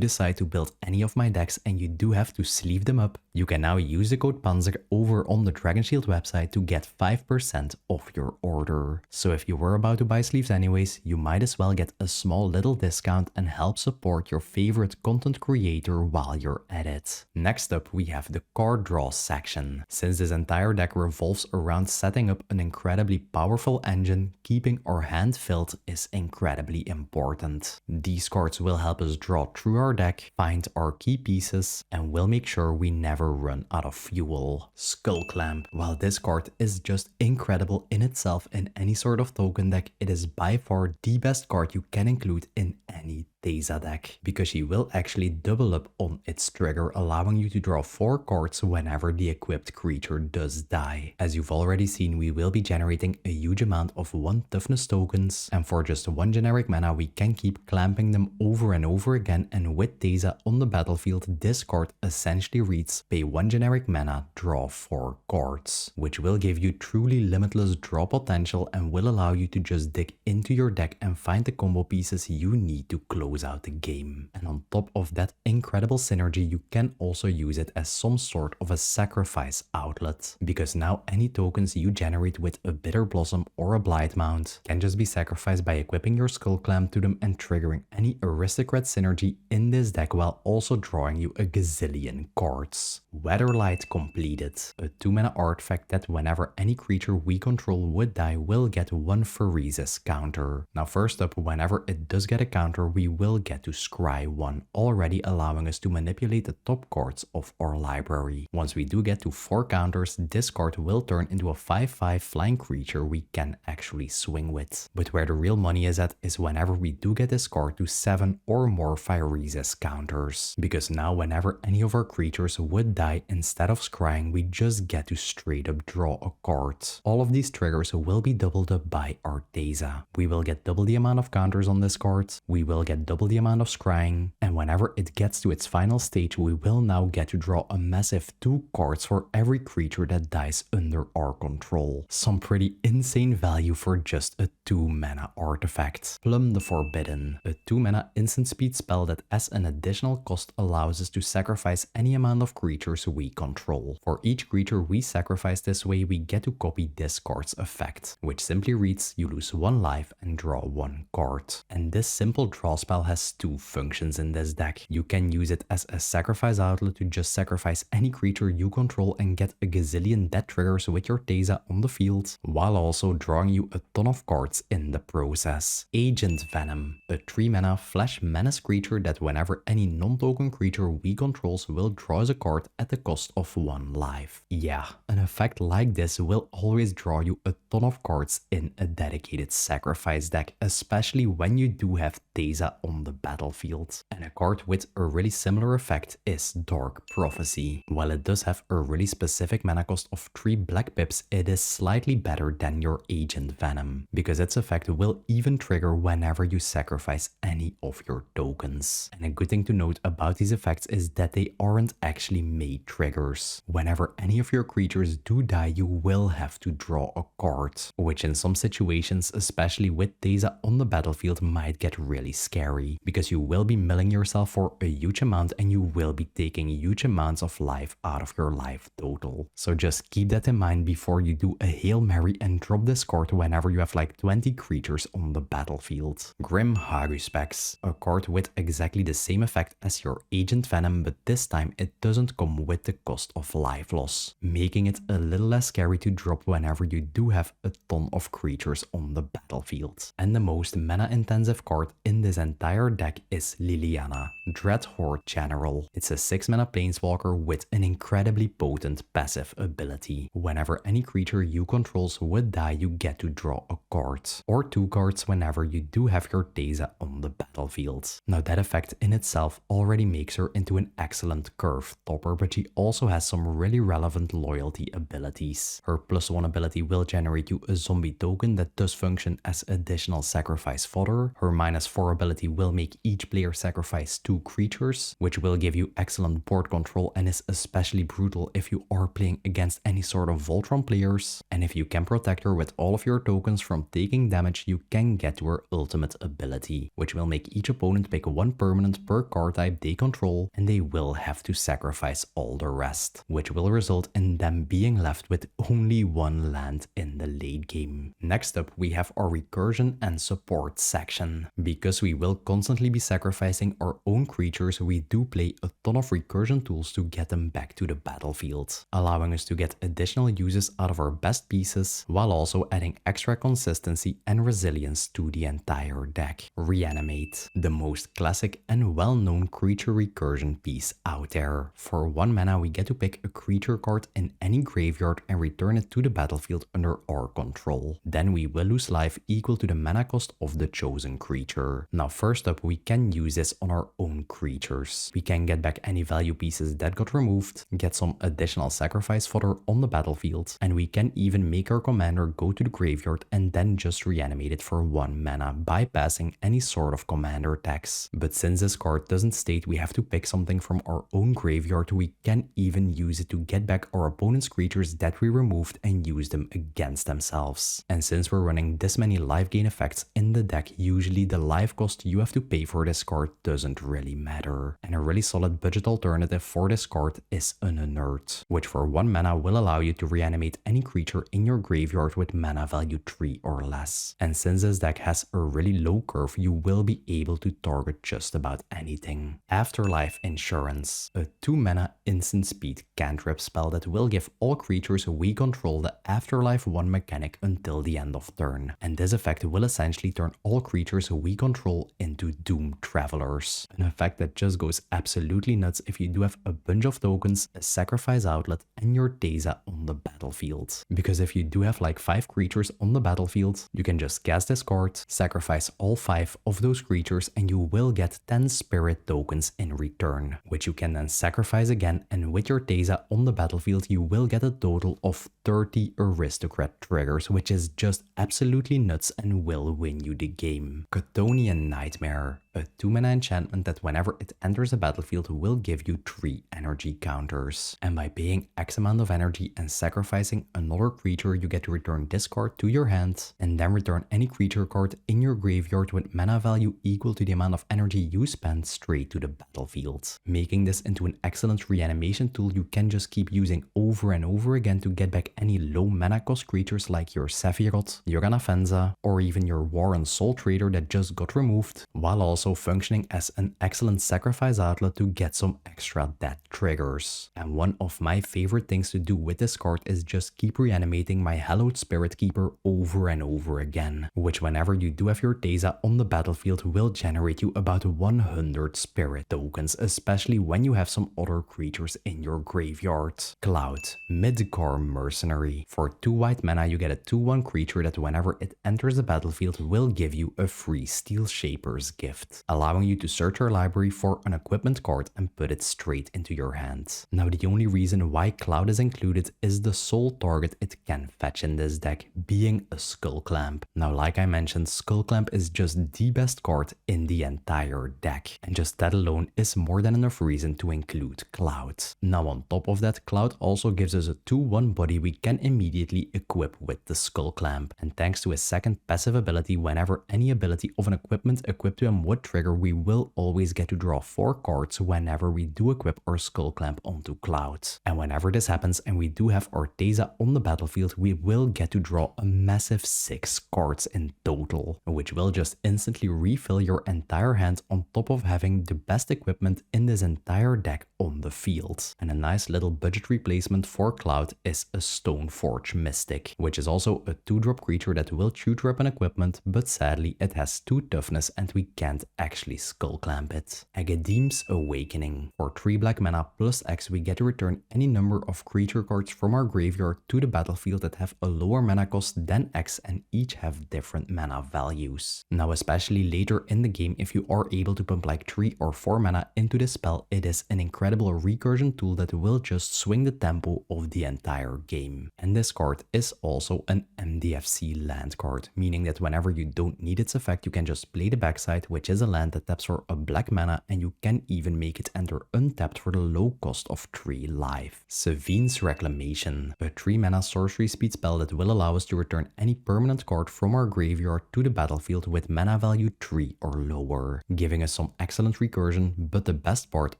Speaker 1: decide to build any of my decks and you do have to sleeve them up, you can now use the code Panzer over on the Dragon Shield website to get 5% off your order. So if you were about to buy sleeves anyways, you might as well get a small little discount and help support your favorite content creator while you're at it. Next up, we have the card draw section. Since this entire deck revolves around setting up an incredibly powerful engine, keeping our hand filled is incredibly important. These cards will help us draw through our deck, find our key pieces, and will make sure we never run out of fuel. Skull Clamp. While this card is just incredible in itself in any sort of token deck, it is by far the best card you can include in any Teysa deck, because she will actually double up on its trigger, allowing you to draw 4 cards whenever the equipped creature does die. As you've already seen, we will be generating a huge amount of 1 toughness tokens, and for just 1 generic mana we can keep clamping them over and over again, and with Teysa on the battlefield, this card essentially reads pay 1 generic mana, draw 4 cards, which will give you truly limitless draw potential and will allow you to just dig into your deck and find the combo pieces you need to close out the game. And on top of that incredible synergy, you can also use it as some sort of a sacrifice outlet, because now any tokens you generate with a Bitter Blossom or a Blight Mount can just be sacrificed by equipping your Skull Clamp to them and triggering any Aristocrat synergy in this deck, while also drawing you a gazillion cards. Weatherlight completed, a 2-mana artifact that whenever any creature we control would die will get 1 Phyresis counter. Now first up, whenever it does get a counter, we will get to scry 1, already allowing us to manipulate the top cards of our library. Once we do get to 4 counters, this card will turn into a 5/5 flying creature we can actually swing with. But where the real money is at is whenever we do get this card to 7 or more Phyresis counters, because now whenever any of our creatures would die, instead of scrying, we just get to straight up draw a card. All of these triggers will be doubled up by our Teysa. We will get double the amount of counters on this card, we will get double the amount of scrying, and whenever it gets to its final stage, we will now get to draw a massive 2 cards for every creature that dies under our control. Some pretty insane value for just a 2-mana artifact. Plum the Forbidden, a 2-mana instant speed spell that as an additional cost allows us to sacrifice any amount of creatures we control. For each creature we sacrifice this way, we get to copy this card's effect, which simply reads you lose 1 life and draw 1 card. And this simple draw spell has 2 functions in this deck. You can use it as a sacrifice outlet to just sacrifice any creature you control and get a gazillion death triggers with your Teysa on the field, while also drawing you a ton of cards in the process. Agent Venom, a 3-mana flash menace creature that whenever any non-token creature we control will draw us a card at the cost of 1 life. Yeah, an effect like this will always draw you a ton of cards in a dedicated sacrifice deck, especially when you do have Teysa on the battlefield. And a card with a really similar effect is Dark Prophecy. While it does have a really specific mana cost of 3 black pips, it is slightly better than your Agent Venom, because its effect will even trigger whenever you sacrifice any of your tokens. And a good thing to note about these effects is that they aren't actually made triggers. Whenever any of your creatures do die, you will have to draw a card, which in some situations, especially with Teysa on the battlefield, might get really really scary, because you will be milling yourself for a huge amount and you will be taking huge amounts of life out of your life total. So just keep that in mind before you do a Hail Mary and drop this card whenever you have like 20 creatures on the battlefield. Grim Haruspex, a card with exactly the same effect as your Agent Venom, but this time it doesn't come with the cost of life loss, making it a little less scary to drop whenever you do have a ton of creatures on the battlefield. And the most mana intensive card in this entire deck is Liliana, Dreadhorde General. It's a 6 mana planeswalker with an incredibly potent passive ability. Whenever any creature you control would die, you get to draw a card, or 2 cards whenever you do have your Teysa on the battlefield. Now that effect in itself already makes her into an excellent curve topper, but she also has some really relevant loyalty abilities. Her +1 ability will generate you a zombie token that does function as additional sacrifice fodder. Her -4 ability will make each player sacrifice 2 creatures, which will give you excellent board control and is especially brutal if you are playing against any sort of Voltron players. And if you can protect her with all of your tokens from taking damage, you can get to her ultimate ability, which will make each opponent pick 1 permanent per card type they control, and they will have to sacrifice all the rest, which will result in them being left with only 1 land in the late game. Next up, we have our Recursion and Support section. Because we will constantly be sacrificing our own creatures, we do play a ton of recursion tools to get them back to the battlefield, allowing us to get additional uses out of our best pieces, while also adding extra consistency and resilience to the entire deck. Reanimate, the most classic and well-known creature recursion piece out there. For 1 mana, we get to pick a creature card in any graveyard and return it to the battlefield under our control. Then we will lose life equal to the mana cost of the chosen creature. Now first up, we can use this on our own creatures. We can get back any value pieces that got removed, get some additional sacrifice fodder on the battlefield, and we can even make our commander go to the graveyard and then just reanimate it for 1 mana, bypassing any sort of commander tax. But since this card doesn't state we have to pick something from our own graveyard, we can even use it to get back our opponent's creatures that we removed and use them against themselves. And since we're running this many life gain effects in the deck, usually the life cost you have to pay for this card doesn't really matter. And a really solid budget alternative for this card is an Unnerved, which for 1 mana will allow you to reanimate any creature in your graveyard with mana value 3 or less. And since this deck has a really low curve, you will be able to target just about anything. Afterlife Insurance, a 2 mana instant speed cantrip spell that will give all creatures we control the Afterlife 1 mechanic until the end of turn. And this effect will essentially turn all creatures we control into Doomed Travelers. An effect that just goes absolutely nuts if you do have a bunch of tokens, a sacrifice outlet, and your Teysa on the battlefield. Because if you do have like 5 creatures on the battlefield, you can just cast this card, sacrifice all 5 of those creatures, and you will get 10 spirit tokens in return, which you can then sacrifice again, and with your Teysa on the battlefield, you will get a total of 30 aristocrat triggers, which is just absolutely nuts and will win you the game. Chthonian Nightmare, a 2 mana enchantment that whenever it enters the battlefield will give you 3 energy counters. And by paying X amount of energy and sacrificing another creature, you get to return this card to your hand, and then return any creature card in your graveyard with mana value equal to the amount of energy you spend straight to the battlefield, making this into an excellent reanimation tool you can just keep using over and over again to get back any low mana cost creatures like your Sephiroth, your Anafenza, or even your Warren Soul Trader that just got removed, while also functioning as an excellent sacrifice outlet to get some extra death triggers. And one of my favorite things to do with this card is just keep reanimating my Hallowed Spirit Keeper over and over again, which whenever you do have your Teysa on the battlefield will generate you about 100 spirit tokens, especially when you have some other creatures in your graveyard. Cloud, Midgar Mercenary. For 2 white mana, you get a 2/1 creature that whenever it enters the battlefield will give you a free Steel Shaper's Gift, allowing you to search your library for an equipment card and put it straight into your hand. Now the only reason why Cloud is included is the sole target it can fetch in this deck, being a Skull Clamp. Now like I mentioned, Skull Clamp is just the best card in the entire deck, and just that alone is more than enough reason to include Cloud. Now on top of that, Cloud also gives us a 2/1 body we can immediately equip with the Skull Clamp, and thanks to his second passive ability, whenever any ability of an equipment equipped to him would what trigger, we will always get to draw 4 cards whenever we do equip our Skull Clamp onto Cloud. And whenever this happens and we do have our Teysa on the battlefield, we will get to draw a massive 6 cards in total, which will just instantly refill your entire hand on top of having the best equipment in this entire deck on the field. And a nice little budget replacement for Cloud is a Stoneforge Mystic, which is also a 2-drop creature that will tutor up an equipment, but sadly it has 2 toughness and we can't actually Skull Clamp it. Agadim's Awakening. For 3 black mana plus X, we get to return any number of creature cards from our graveyard to the battlefield that have a lower mana cost than X and each have different mana values. Now, especially later in the game, if you are able to pump like 3 or 4 mana into this spell, it is an incredible recursion tool that will just swing the tempo of the entire game. And this card is also an MDFC land card, meaning that whenever you don't need its effect, you can just play the backside, which is a land that taps for a black mana, and you can even make it enter untapped for the low cost of 3 life. Savine's Reclamation, a 3 mana sorcery speed spell that will allow us to return any permanent card from our graveyard to the battlefield with mana value 3 or lower, giving us some excellent recursion, but the best part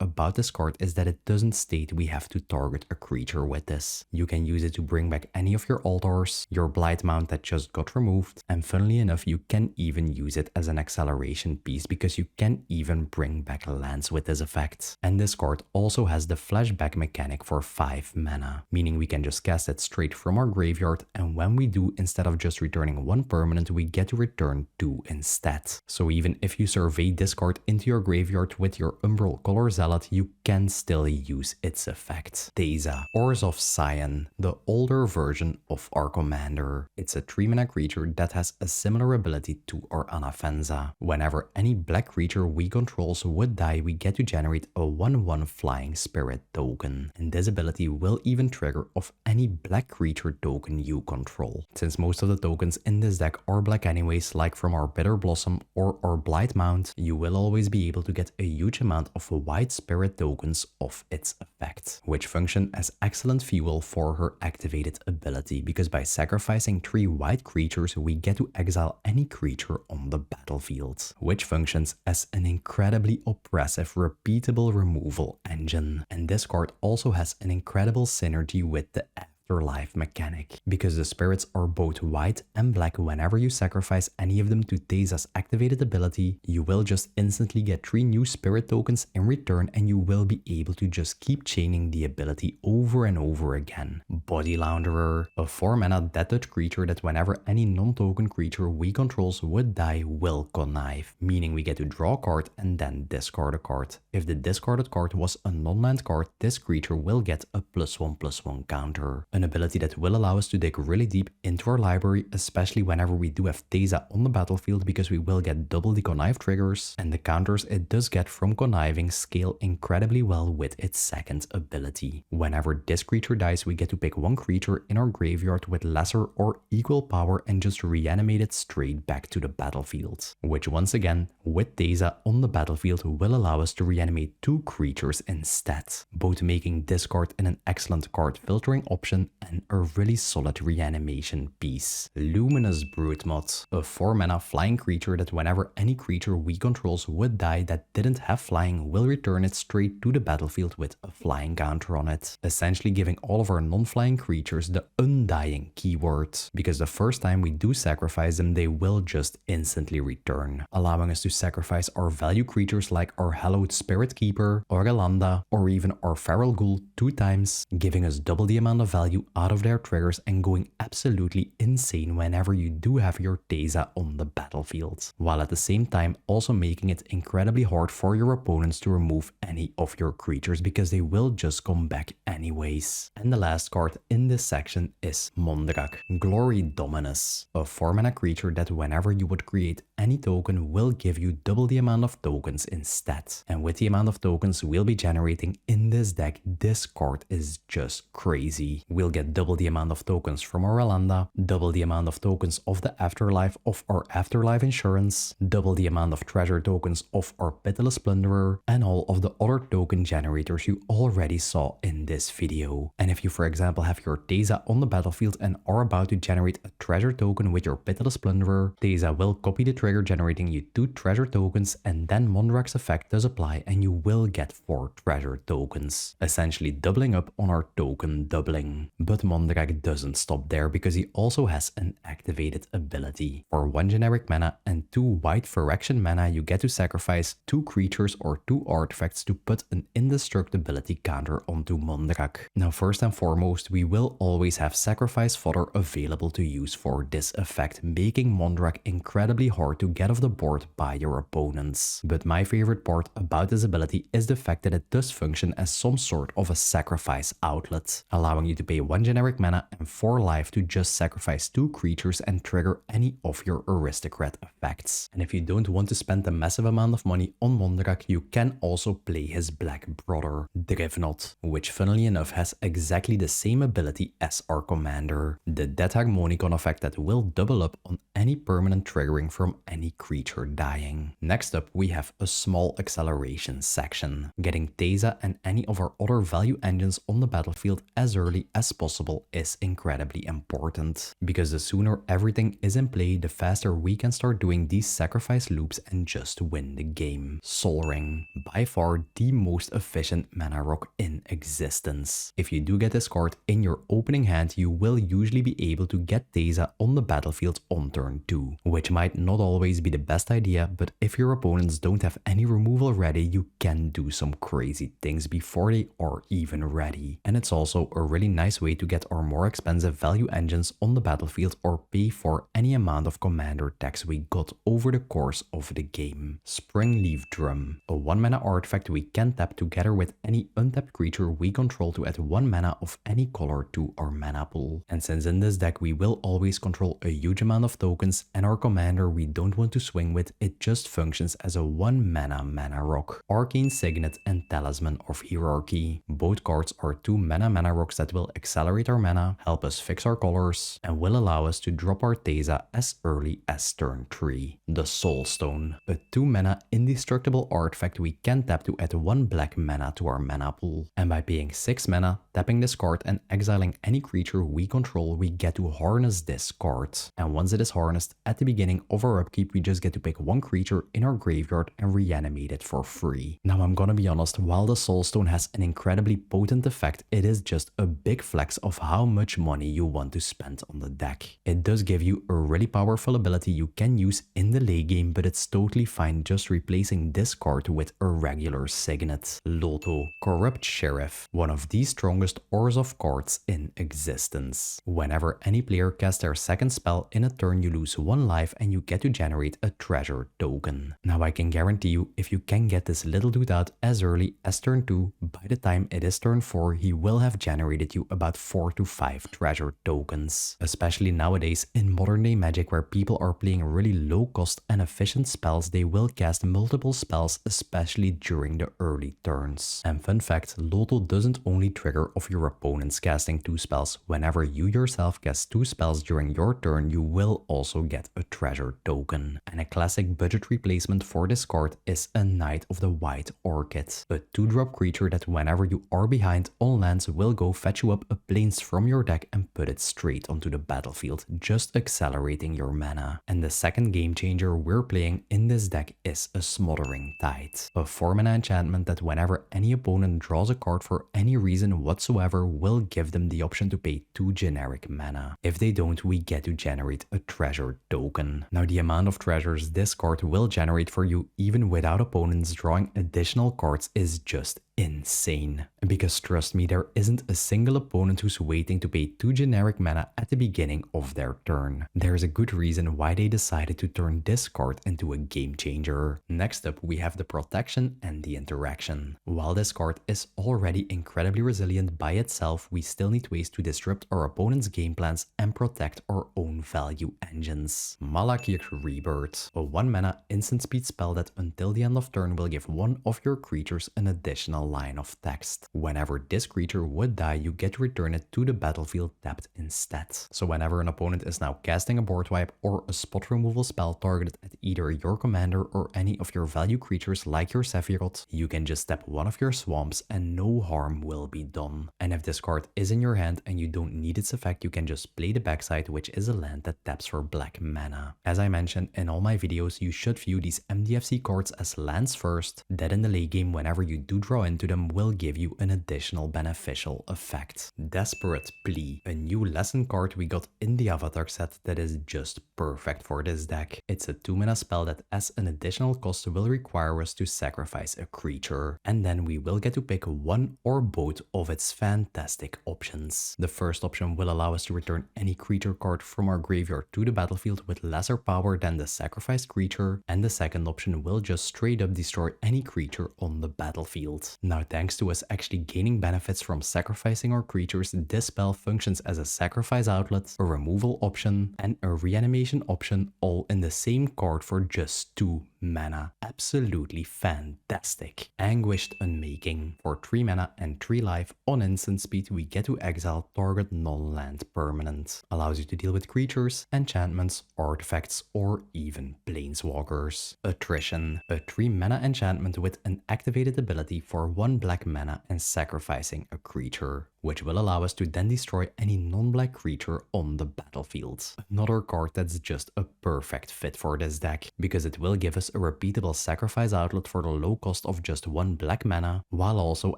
Speaker 1: about this card is that it doesn't state we have to target a creature with this. You can use it to bring back any of your altars, your Blight Mount that just got removed, and funnily enough, you can even use it as an acceleration piece because you can even bring back lands with this effect. And this card also has the flashback mechanic for 5 mana, meaning we can just cast it straight from our graveyard, and when we do, instead of just returning 1 permanent, we get to return 2 instead. So even if you survey this card into your graveyard with your Umbral Color Zealot, you can still use its effect. Teysa, Orzhov Scion, the older version of our commander. It's a 3 mana creature that has a similar ability to our Anafenza. Whenever any black creature we control would die, we get to generate a 1/1 flying spirit token. And this ability will even trigger off any black creature token you control. Since most of the tokens in this deck are black anyways, like from our Bitter Blossom or our Blight Mount, you will always be able to get a huge amount of white spirit tokens off its effect, which function as excellent fuel for her activated ability, because by sacrificing 3 white creatures, we get to exile any creature on the battlefield, which functions as an incredibly oppressive, repeatable removal engine. And this card also has an incredible synergy with the Afterlife mechanic, because the spirits are both white and black. Whenever you sacrifice any of them to Teysa's activated ability, you will just instantly get 3 new spirit tokens in return, and you will be able to just keep chaining the ability over and over again. Body Launderer, a 4 mana dead touch creature that whenever any non-token creature we control would die will connive, meaning we get to draw a card and then discard a card. If the discarded card was a non-land card, this creature will get a +1/+1 counter. An ability that will allow us to dig really deep into our library, especially whenever we do have Teysa on the battlefield, because we will get double the connive triggers, and the counters it does get from conniving scale incredibly well with its second ability. Whenever this creature dies, we get to pick 1 creature in our graveyard with lesser or equal power and just reanimate it straight back to the battlefield, which once again, with Teysa on the battlefield, will allow us to reanimate 2 creatures instead, both making this card an excellent card filtering option and a really solid reanimation piece. Luminous Broodmoth, a 4 mana flying creature that whenever any creature we control would die that didn't have flying, will return it straight to the battlefield with a flying counter on it, essentially giving all of our non-flying creatures the undying keyword, because the first time we do sacrifice them, they will just instantly return, allowing us to sacrifice our value creatures like our Hallowed Spirit Keeper, Orgalanda, or even our Feral Ghoul 2 times, giving us double the amount of value out of their triggers and going absolutely insane whenever you do have your Teysa on the battlefield, while at the same time also making it incredibly hard for your opponents to remove any of your creatures because they will just come back anyways. And the last card in this section is Mondrak, Glory Dominus, a 4 mana creature that whenever you would create any token will give you double the amount of tokens instead. And with the amount of tokens we'll be generating in this deck, this card is just crazy. We'll we'll get double the amount of tokens from our Alanda, double the amount of tokens of the afterlife of our afterlife insurance, double the amount of treasure tokens of our pitiless plunderer, and all of the other token generators you already saw in this video. And if you, for example, have your Teysa on the battlefield and are about to generate a treasure token with your pitiless plunderer, Teysa will copy the trigger, generating you 2 treasure tokens, and then Mondrak's effect does apply and you will get 4 treasure tokens, essentially doubling up on our token doubling. But Mondrak doesn't stop there because he also has an activated ability. For 1 generic mana and 2 white Phyrexian mana, you get to sacrifice 2 creatures or 2 artifacts to put an indestructibility counter onto Mondrak. Now first and foremost, we will always have sacrifice fodder available to use for this effect, making Mondrak incredibly hard to get off the board by your opponents. But my favorite part about this ability is the fact that it does function as some sort of a sacrifice outlet, allowing you to pay 1 generic mana and 4 life to just sacrifice 2 creatures and trigger any of your aristocrat effects. And if you don't want to spend a massive amount of money on Mondrak, you can also play his black brother, Drivnot, which funnily enough has exactly the same ability as our commander, the Death Harmonicon effect that will double up on any permanent triggering from any creature dying. Next up, we have a small acceleration section. Getting Teysa and any of our other value engines on the battlefield as early as possible is incredibly important, because the sooner everything is in play, the faster we can start doing these sacrifice loops and just win the game. Sol Ring, by far the most efficient mana rock in existence. If you do get this card in your opening hand, you will usually be able to get Teysa on the battlefield on turn 2, which might not always be the best idea, but if your opponents don't have any removal ready, you can do some crazy things before they are even ready. And it's also a really nice way to get our more expensive value engines on the battlefield or pay for any amount of commander tax we got over the course of the game. Springleaf Drum, a 1 mana artifact we can tap together with any untapped creature we control to add 1 mana of any color to our mana pool. And since in this deck we will always control a huge amount of tokens and our commander we don't want to swing with, it just functions as a 1 mana rock. Arcane Signet and Talisman of Hierarchy. Both cards are 2 mana rocks that will accelerate our mana, help us fix our colors, and will allow us to drop our Teysa as early as turn 3. The Soulstone, a 2 mana indestructible artifact we can tap to add 1 black mana to our mana pool. And by paying 6 mana, tapping this card and exiling any creature we control, we get to harness this card. And once it is harnessed, at the beginning of our upkeep, we just get to pick 1 creature in our graveyard and reanimate it for free. Now I'm gonna be honest, while the Soulstone has an incredibly potent effect, it is just a big flex of how much money you want to spend on the deck. It does give you a really powerful ability you can use in the late game, but it's totally fine just replacing this card with a regular Signet. Loto, Corrupt Sheriff, one of the strongest Orzhov cards in existence. Whenever any player casts their second spell in a turn, you lose 1 life and you get to generate a treasure token. Now I can guarantee you, if you can get this little dude out as early as turn 2, by the time it is turn 4, he will have generated you about 4 to 5 treasure tokens. Especially nowadays in modern day Magic, where people are playing really low cost and efficient spells, they will cast multiple spells, especially during the early turns. And fun fact, Loto doesn't only trigger off your opponents casting 2 spells. Whenever you yourself cast 2 spells during your turn, you will also get a treasure token. And a classic budget replacement for this card is a Knight of the White Orchid, a 2-drop creature that whenever you are behind on lands will go fetch you up a plains from your deck and put it straight onto the battlefield, just accelerating your mana. And the second game changer we're playing in this deck is a Smothering Tide, a 4-mana enchantment that whenever any opponent draws a card for any reason whatsoever will give them the option to pay 2 generic mana. If they don't, we get to generate a treasure token. Now the amount of treasures this card will generate for you even without opponents drawing additional cards is just insane. Because trust me, there isn't a single opponent who's waiting to pay 2 generic mana at the beginning of their turn. There's a good reason why they decided to turn this card into a game changer. Next up, we have the Protection and the Interaction. While this card is already incredibly resilient by itself, we still need ways to disrupt our opponent's game plans and protect our own value engines. Malakir Rebirth, a 1 mana instant speed spell that until the end of turn will give one of your creatures an additional additional line of text. Whenever this creature would die, you get to return it to the battlefield tapped instead. So whenever an opponent is now casting a board wipe or a spot removal spell targeted at either your commander or any of your value creatures like your Sephiroth, you can just tap one of your swamps and no harm will be done. And if this card is in your hand and you don't need its effect, you can just play the backside, which is a land that taps for black mana. As I mentioned in all my videos, you should view these MDFC cards as lands first, that in the late game whenever you do draw into them will give you an additional beneficial effect. Desperate Plea, a new lesson card we got in the Avatar set that is just perfect for this deck. It's a 2-mana spell that as an additional cost will require us to sacrifice a creature, and then we will get to pick one or both of its fantastic options. The first option will allow us to return any creature card from our graveyard to the battlefield with lesser power than the sacrificed creature, and the second option will just straight up destroy any creature on the battlefield. Now, thanks to us actually gaining benefits from sacrificing our creatures, this spell functions as a sacrifice outlet, a removal option, and a reanimation option all in the same card for just 2 mana. Absolutely fantastic. Anguished Unmaking. For 3 mana and 3 life, on instant speed we get to exile target non-land permanent. Allows you to deal with creatures, enchantments, artifacts, or even planeswalkers. Attrition. A 3 mana enchantment with an activated ability for 1 black mana and sacrificing a creature, which will allow us to then destroy any non-black creature on the battlefield. Another card that's just a perfect fit for this deck, because it will give us a repeatable sacrifice outlet for the low cost of just 1 black mana, while also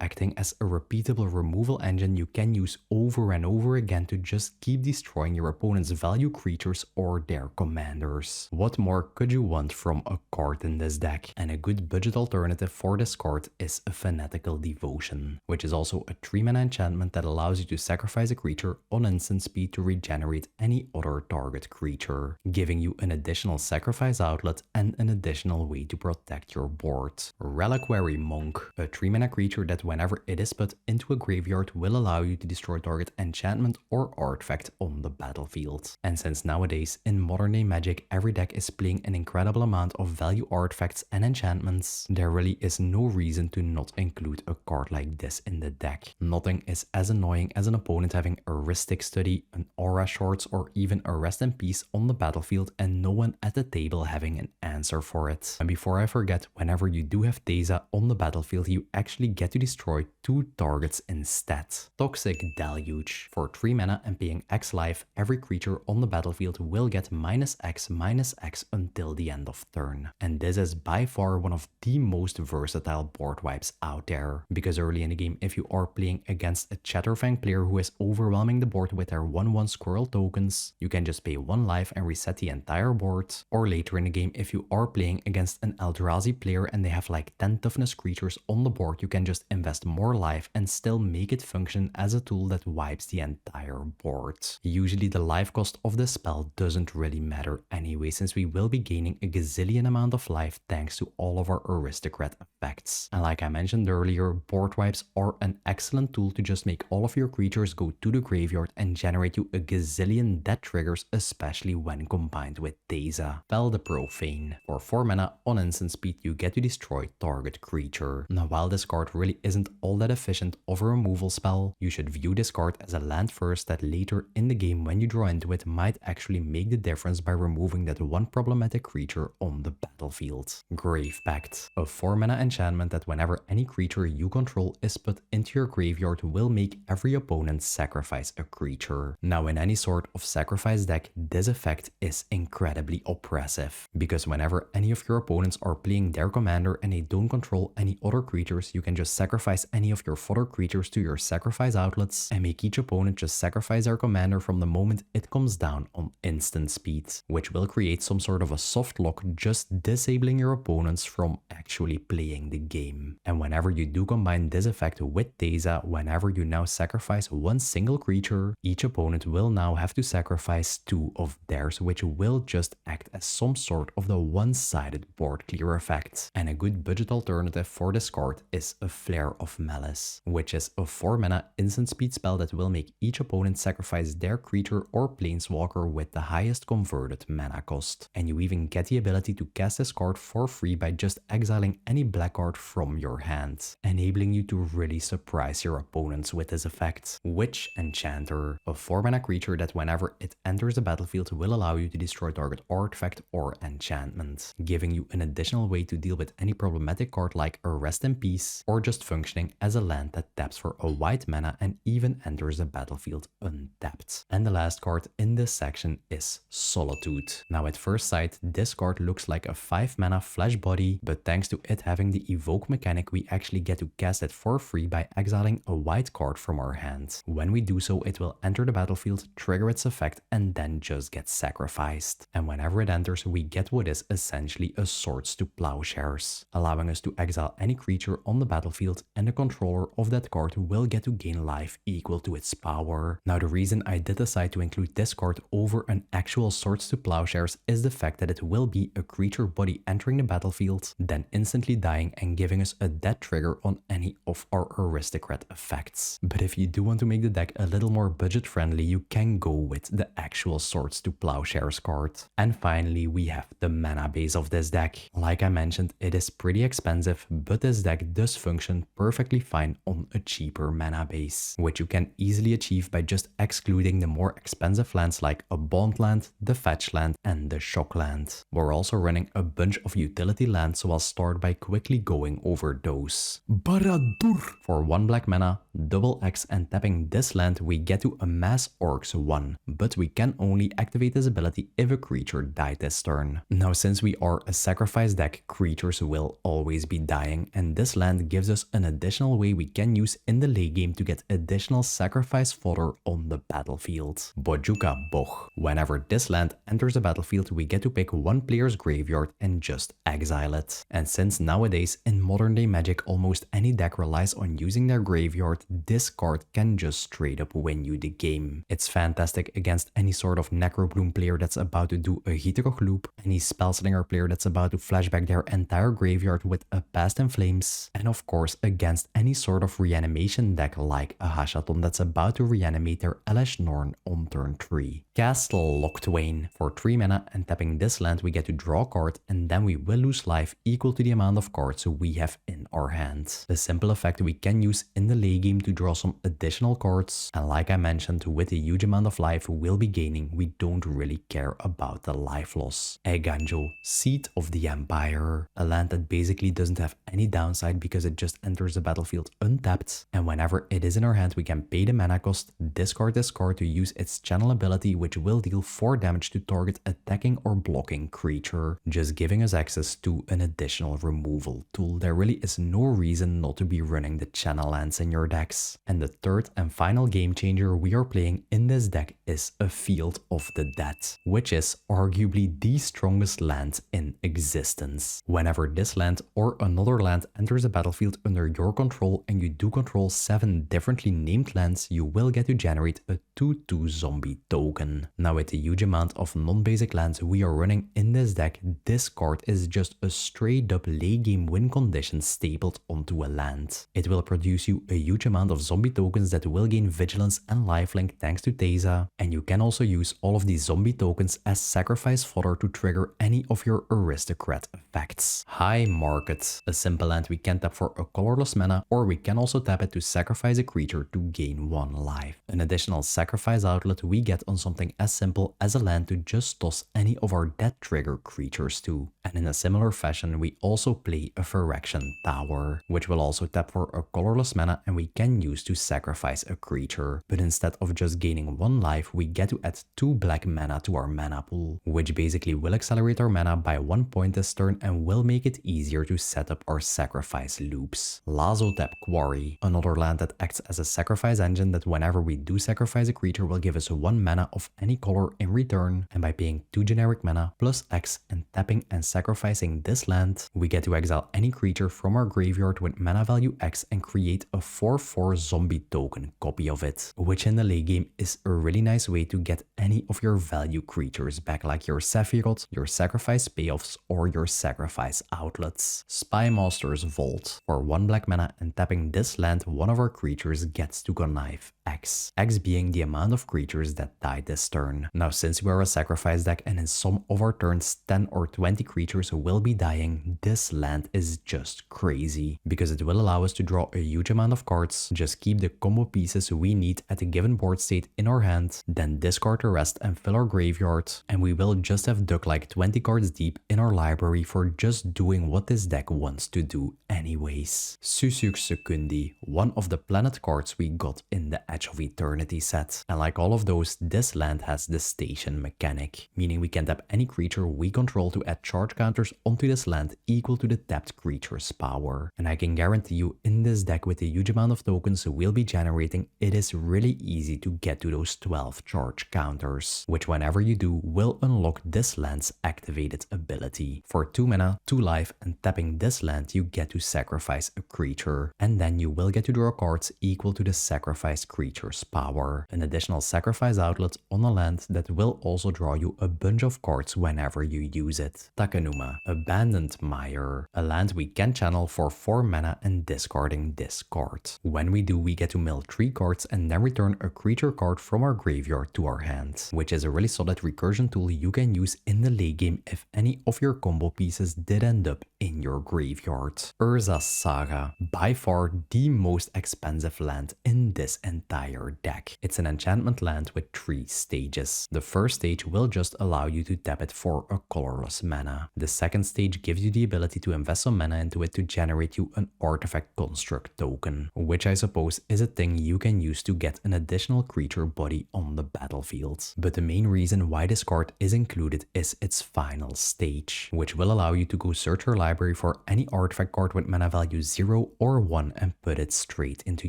Speaker 1: acting as a repeatable removal engine you can use over and over again to just keep destroying your opponent's value creatures or their commanders. What more could you want from a card in this deck? And a good budget alternative for this card is a Fanatical Devotion, which is also a 3 mana enchantment that allows you to sacrifice a creature on instant speed to regenerate any other target creature, giving you an additional sacrifice outlet and an additional way to protect your board. Reliquary Monk, a 3 mana creature that whenever it is put into a graveyard will allow you to destroy target enchantment or artifact on the battlefield. And since nowadays in modern day Magic every deck is playing an incredible amount of value artifacts and enchantments, there really is no reason to not include a card like this in the deck. Nothing is as annoying as an opponent having a Ristic Study, an Aura Shards, or even a Rest in Peace on the battlefield and no one at the table having an answer for it. And before I forget, whenever you do have Teysa on the battlefield, you actually get to destroy 2 targets instead. Toxic Deluge. For 3 mana and paying X life, every creature on the battlefield will get -X until the end of turn. And this is by far one of the most versatile board wipes out there, because early in the game if you are playing against a Chatterfang player who is overwhelming the board with their 1/1 squirrel tokens, you can just pay 1 life and reset the entire board. Or later in the game if you are playing against an Eldrazi player and they have like 10 toughness creatures on the board, you can just invest more life and still make it function as a tool that wipes the entire board. Usually the life cost of this spell doesn't really matter anyway, since we will be gaining a gazillion amount of life thanks to all of our aristocrat effects. And like I mentioned earlier, board wipes are an excellent tool to just make all of your creatures go to the graveyard and generate you a gazillion death triggers, especially when combined with Teysa. Fel the Profane. For 4 mana on instant speed you get to destroy target creature. Now while this card really isn't all that efficient of a removal spell, you should view this card as a land first that later in the game when you draw into it might actually make the difference by removing that one problematic creature on the battlefield. Grave Pact. A 4 mana enchantment that whenever any creature you control is put into your graveyard will make every opponent sacrifice a creature. Now in any sort of sacrifice deck, this effect is incredibly oppressive, because whenever any of your opponents are playing their commander and they don't control any other creatures, you can just sacrifice any of your fodder creatures to your sacrifice outlets and make each opponent just sacrifice their commander from the moment it comes down on instant speed, which will create some sort of a soft lock, just disabling your opponents from actually playing the game. And whenever you do combine this effect with Teysa, whenever you now sacrifice one single creature, each opponent will now have to sacrifice 2 of theirs, which will just act as some sort of the one-sided board clear effect. And a good budget alternative for this card is a Flare of Malice, which is a 4 mana instant speed spell that will make each opponent sacrifice their creature or planeswalker with the highest converted mana cost. And you even get the ability to cast this card for free by just exiling any black card from your hand, enabling you to really surprise your opponents with this effect. Witch Enchanter, a 4 mana creature that whenever it enters the battlefield will allow you to destroy target artifact or enchantment, giving you an additional way to deal with any problematic card like a Rest in Peace, or just functioning as a land that taps for a white mana and even enters the battlefield untapped. And the last card in this section is Solitude. Now at first sight, this card looks like a 5 mana flash body, but thanks to it having the evoke mechanic, we actually get to cast it for free by exiling a white card from our hand. When we do so, it will enter the battlefield, trigger its effect, and then just get sacrificed. And whenever it enters, we get what is essentially a Swords to Plowshares, allowing us to exile any creature on the battlefield, and the controller of that card will get to gain life equal to its power. Now the reason I did decide to include this card over an actual Swords to Plowshares is the fact that it will be a creature body entering the battlefield, then instantly dying and giving us a death trigger on any of our aristocrat effects. But if you do want to make the deck a little more budget friendly, you can go with the actual Swords to Plowshares card. And finally, we have the mana base of this deck. Like I mentioned, it is pretty expensive, but this deck does function perfectly fine on a cheaper mana base, which you can easily achieve by just excluding the more expensive lands like a Bond land, the Fetch land, and the Shock land. We're also running a bunch of utility lands, so I'll start by quickly going over those. Baradur! For 1 black mana, double X, and tapping this land, we get to amass Orcs 1, but we can only activate this ability if a creature died this turn. Now since we are a sacrifice deck, creatures will always be dying, and this land gives us an additional way we can use in the late game to get additional sacrifice fodder on the battlefield. Bojuka Boch. Whenever this land enters the battlefield, we get to pick one player's graveyard and just exile it. And since nowadays in modern day Magic almost any deck relies on using their graveyard, this card can just straight up win you the game. It's fantastic against any sort of Necrobloom player that's about to do a Heaterog loop, any Spellslinger player that's about to flashback their entire graveyard with a Past in Flames, and of course against any sort of reanimation deck like a Hashaton that's about to reanimate their Elesh Norn on turn 3. Castle Locthwain. For 3 mana and tapping this land, we get to draw a card and then we will lose life equal to the amount of cards we have in our hand. The simple effect we can use in the late game to draw some additional cards, and like I mentioned, with the huge amount of life we'll be gaining, we don't really care about the life loss. Eiganjo, Seat of the Empire. A land that basically doesn't have any downside because it just enters the battlefield untapped, and whenever it is in our hand we can pay the mana cost, discard this card to use its channel ability, which will deal 4 damage to target attacking or blocking creature, just giving us access to an additional removal tool. There really is no reason not to be running the channel lands in your decks. And the third and final game changer we are playing in this deck is a Field of the Dead, which is arguably the strongest land in existence. Whenever this land or another land enters the battlefield under your control and you do control 7 differently named lands, you will get to generate a 2/2 zombie token. Now with the huge amount of non-basic lands we are running in this deck, this card is just a straight up late game win condition stapled onto a land. It will produce you a huge amount of zombie tokens that will gain vigilance and lifelink thanks to Teysa, and you can also use all of these zombie tokens as sacrifice fodder to trigger any of your aristocrat effects. High Market, a simple land we can tap for a colorless mana, or we can also tap it to sacrifice a creature to gain 1 life. An additional sacrifice outlet we get on something as simple as a land to just toss any of our death trigger creatures to. And in a similar fashion, we also play a Phyrexian Tower, which will also tap for a colorless mana and we can use to sacrifice a creature. But instead of just gaining 1 life, we get to add 2 black mana to our mana pool, which basically will accelerate our mana by 1 point this turn and will make it easier to set up our sacrifice loops. Lazotep Quarry, another land that acts as a sacrifice engine that whenever we do sacrifice a creature will give us 1 mana of any color in return, and by paying 2 generic mana plus X and tapping and sacrificing this land, we get to exile any creature from our graveyard with mana value X and create a 4/4 zombie token copy of it, which in the late game is a really nice way to get any of your value creatures back, like your Sephiroth, your sacrifice payoffs, or your sacrifice outlets. Spymaster's Vault. For 1 black mana and tapping this land, one of our creatures gets to connive X. X being the amount of creatures that died this turn. Now since we are a sacrifice deck and in some of our turns 10 or 20 creatures will be dying, this land is just crazy because it will allow us to draw a huge amount of cards, just keep the combo pieces we need at a given board state in our hand, then discard the rest and fill our graveyard, and we will just have dug like 20 cards deep in our library for just doing what this deck wants to do anyways. Susuk Secundi, one of the planet cards we got in the Edge of Eternity set, and like all of those, this land has the station mechanic, meaning we can tap any creature we control to add charge counters onto this land equal to the tapped creature's power. And I can guarantee you, in this deck with the huge amount of tokens we'll be generating, it is really easy to get to those 12 charge counters, which whenever you do will unlock this land's activated ability. For 2 mana, 2 life, and tapping this land, you get to sacrifice a creature, and then you will get to draw cards equal to the sacrificed creature's power. An additional sacrifice outlet on a land that will also draw you a bunch of cards whenever you use it. Takenuma, Abandoned Mire, a land we can channel for 4 mana and discarding this card. When we do, we get to mill 3 cards and then return a creature card from our graveyard to our hand, which is a really solid recursion tool you can use in the late game if any of your combo pieces did end up in your graveyard. Urza's Saga, by far the most expensive land in this entire deck. It's an enchantment land with 3 stages. The first stage will just allow you to tap it for a colorless mana. The second stage gives you the ability to invest some mana into it to generate you an artifact construct token, which I suppose is a thing you can use to get an additional creature body on the battlefield. But the main reason why this card is included is its final stage, which will allow you to go search your library for any artifact card with mana value 0 or 1 and put it straight into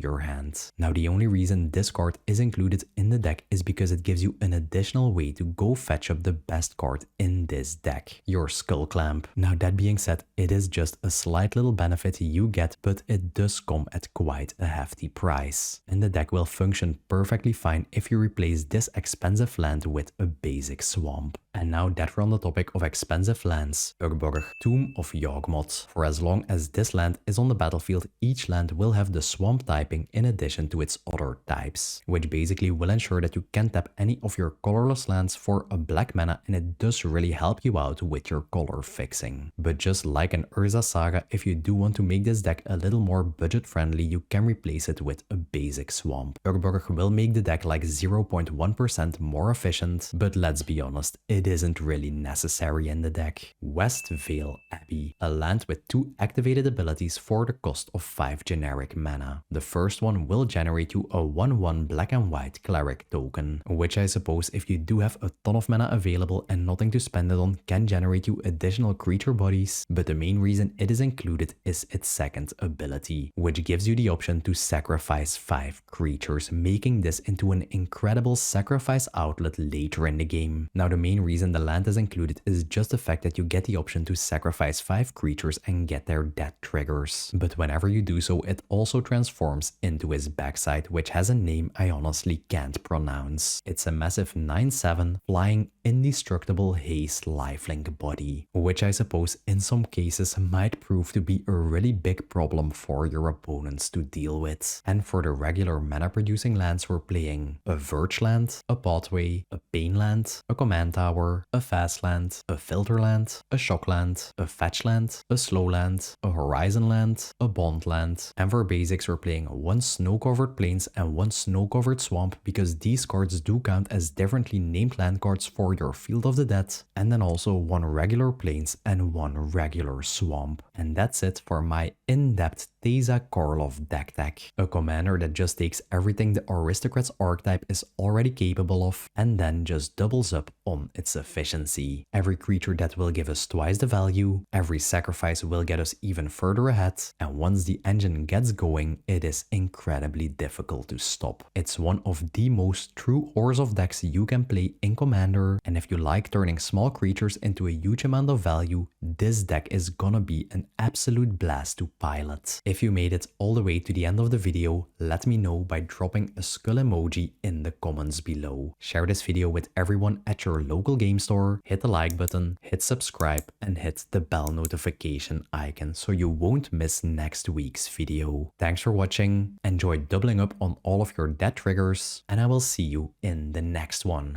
Speaker 1: your hand. Now the only reason this card is included in the deck is because it gives you an additional way to go fetch up the best card in this deck, your Skull Clamp. Now that being said, it is just a slight little benefit you get, but it does come at quite a hefty price. And the deck will function perfectly fine if you replace this expensive land with a basic swamp. And now that we're on the topic of expensive lands, Urborg, Tomb of Yawgmoth. For as long as this land is on the battlefield, each land will have the swamp typing in addition to its other types, which basically will ensure that you can tap any of your colorless lands for a black mana, and it does really help you out with your color fixing. But just like an Urza Saga, if you do want to make this deck a little more budget friendly, you can replace it with a basic swamp. Urborg will make the deck like 0.1% more efficient, but let's be honest, it isn't really necessary in the deck. Westvale Abbey, a land with 2 activated abilities for the cost of 5 generic mana. The first one will generate you a 1/1 black and white cleric token, which I suppose if you do have a ton of mana available and nothing to spend it on, can generate you additional creature bodies, but the main reason it is included is its second ability, which gives you the option to sacrifice 5 creatures, making this into an incredible sacrifice outlet later in the game. Now the main reason the land is included is just the fact that you get the option to sacrifice 5 creatures and get their death triggers. But whenever you do so, it also transforms into his backside, which has a name I honestly can't pronounce. It's a massive 9/7 flying indestructible haze lifelink body, which I suppose in some cases might prove to be a really big problem for your opponents to deal with. And for the regular mana producing lands, we're playing a Verge land, a Pathway, a Pain land, a Command Tower, a Fast land, a Filter land, a Shock land, a Fetch land, a Slow land, a Horizon land, a Bond land. And for basics, we're playing 1 snow covered plains and 1 snow covered swamp, because these cards do count as differently named land cards for your Field of the Dead, and then also 1 regular plains and 1 regular swamp. And that's it for my in-depth Teysa Karlov deck tech, a commander that just takes everything the Aristocrats archetype is already capable of and then just doubles up on its efficiency. Every creature that will give us twice the value, every sacrifice will get us even further ahead, and once the engine gets going, it is incredibly difficult to stop. It's one of the most true Orzhov decks you can play in Commander, and if you like turning small creatures into a huge amount of value, this deck is gonna be an absolute blast to pilot. If you made it all the way to the end of the video, let me know by dropping a skull emoji in the comments below. Share this video with everyone at your local game store, hit the like button, hit subscribe, and hit the bell notification icon so you won't miss next week's video. Thanks for watching, enjoy doubling up on all of your dead triggers, and I will see you in the next one.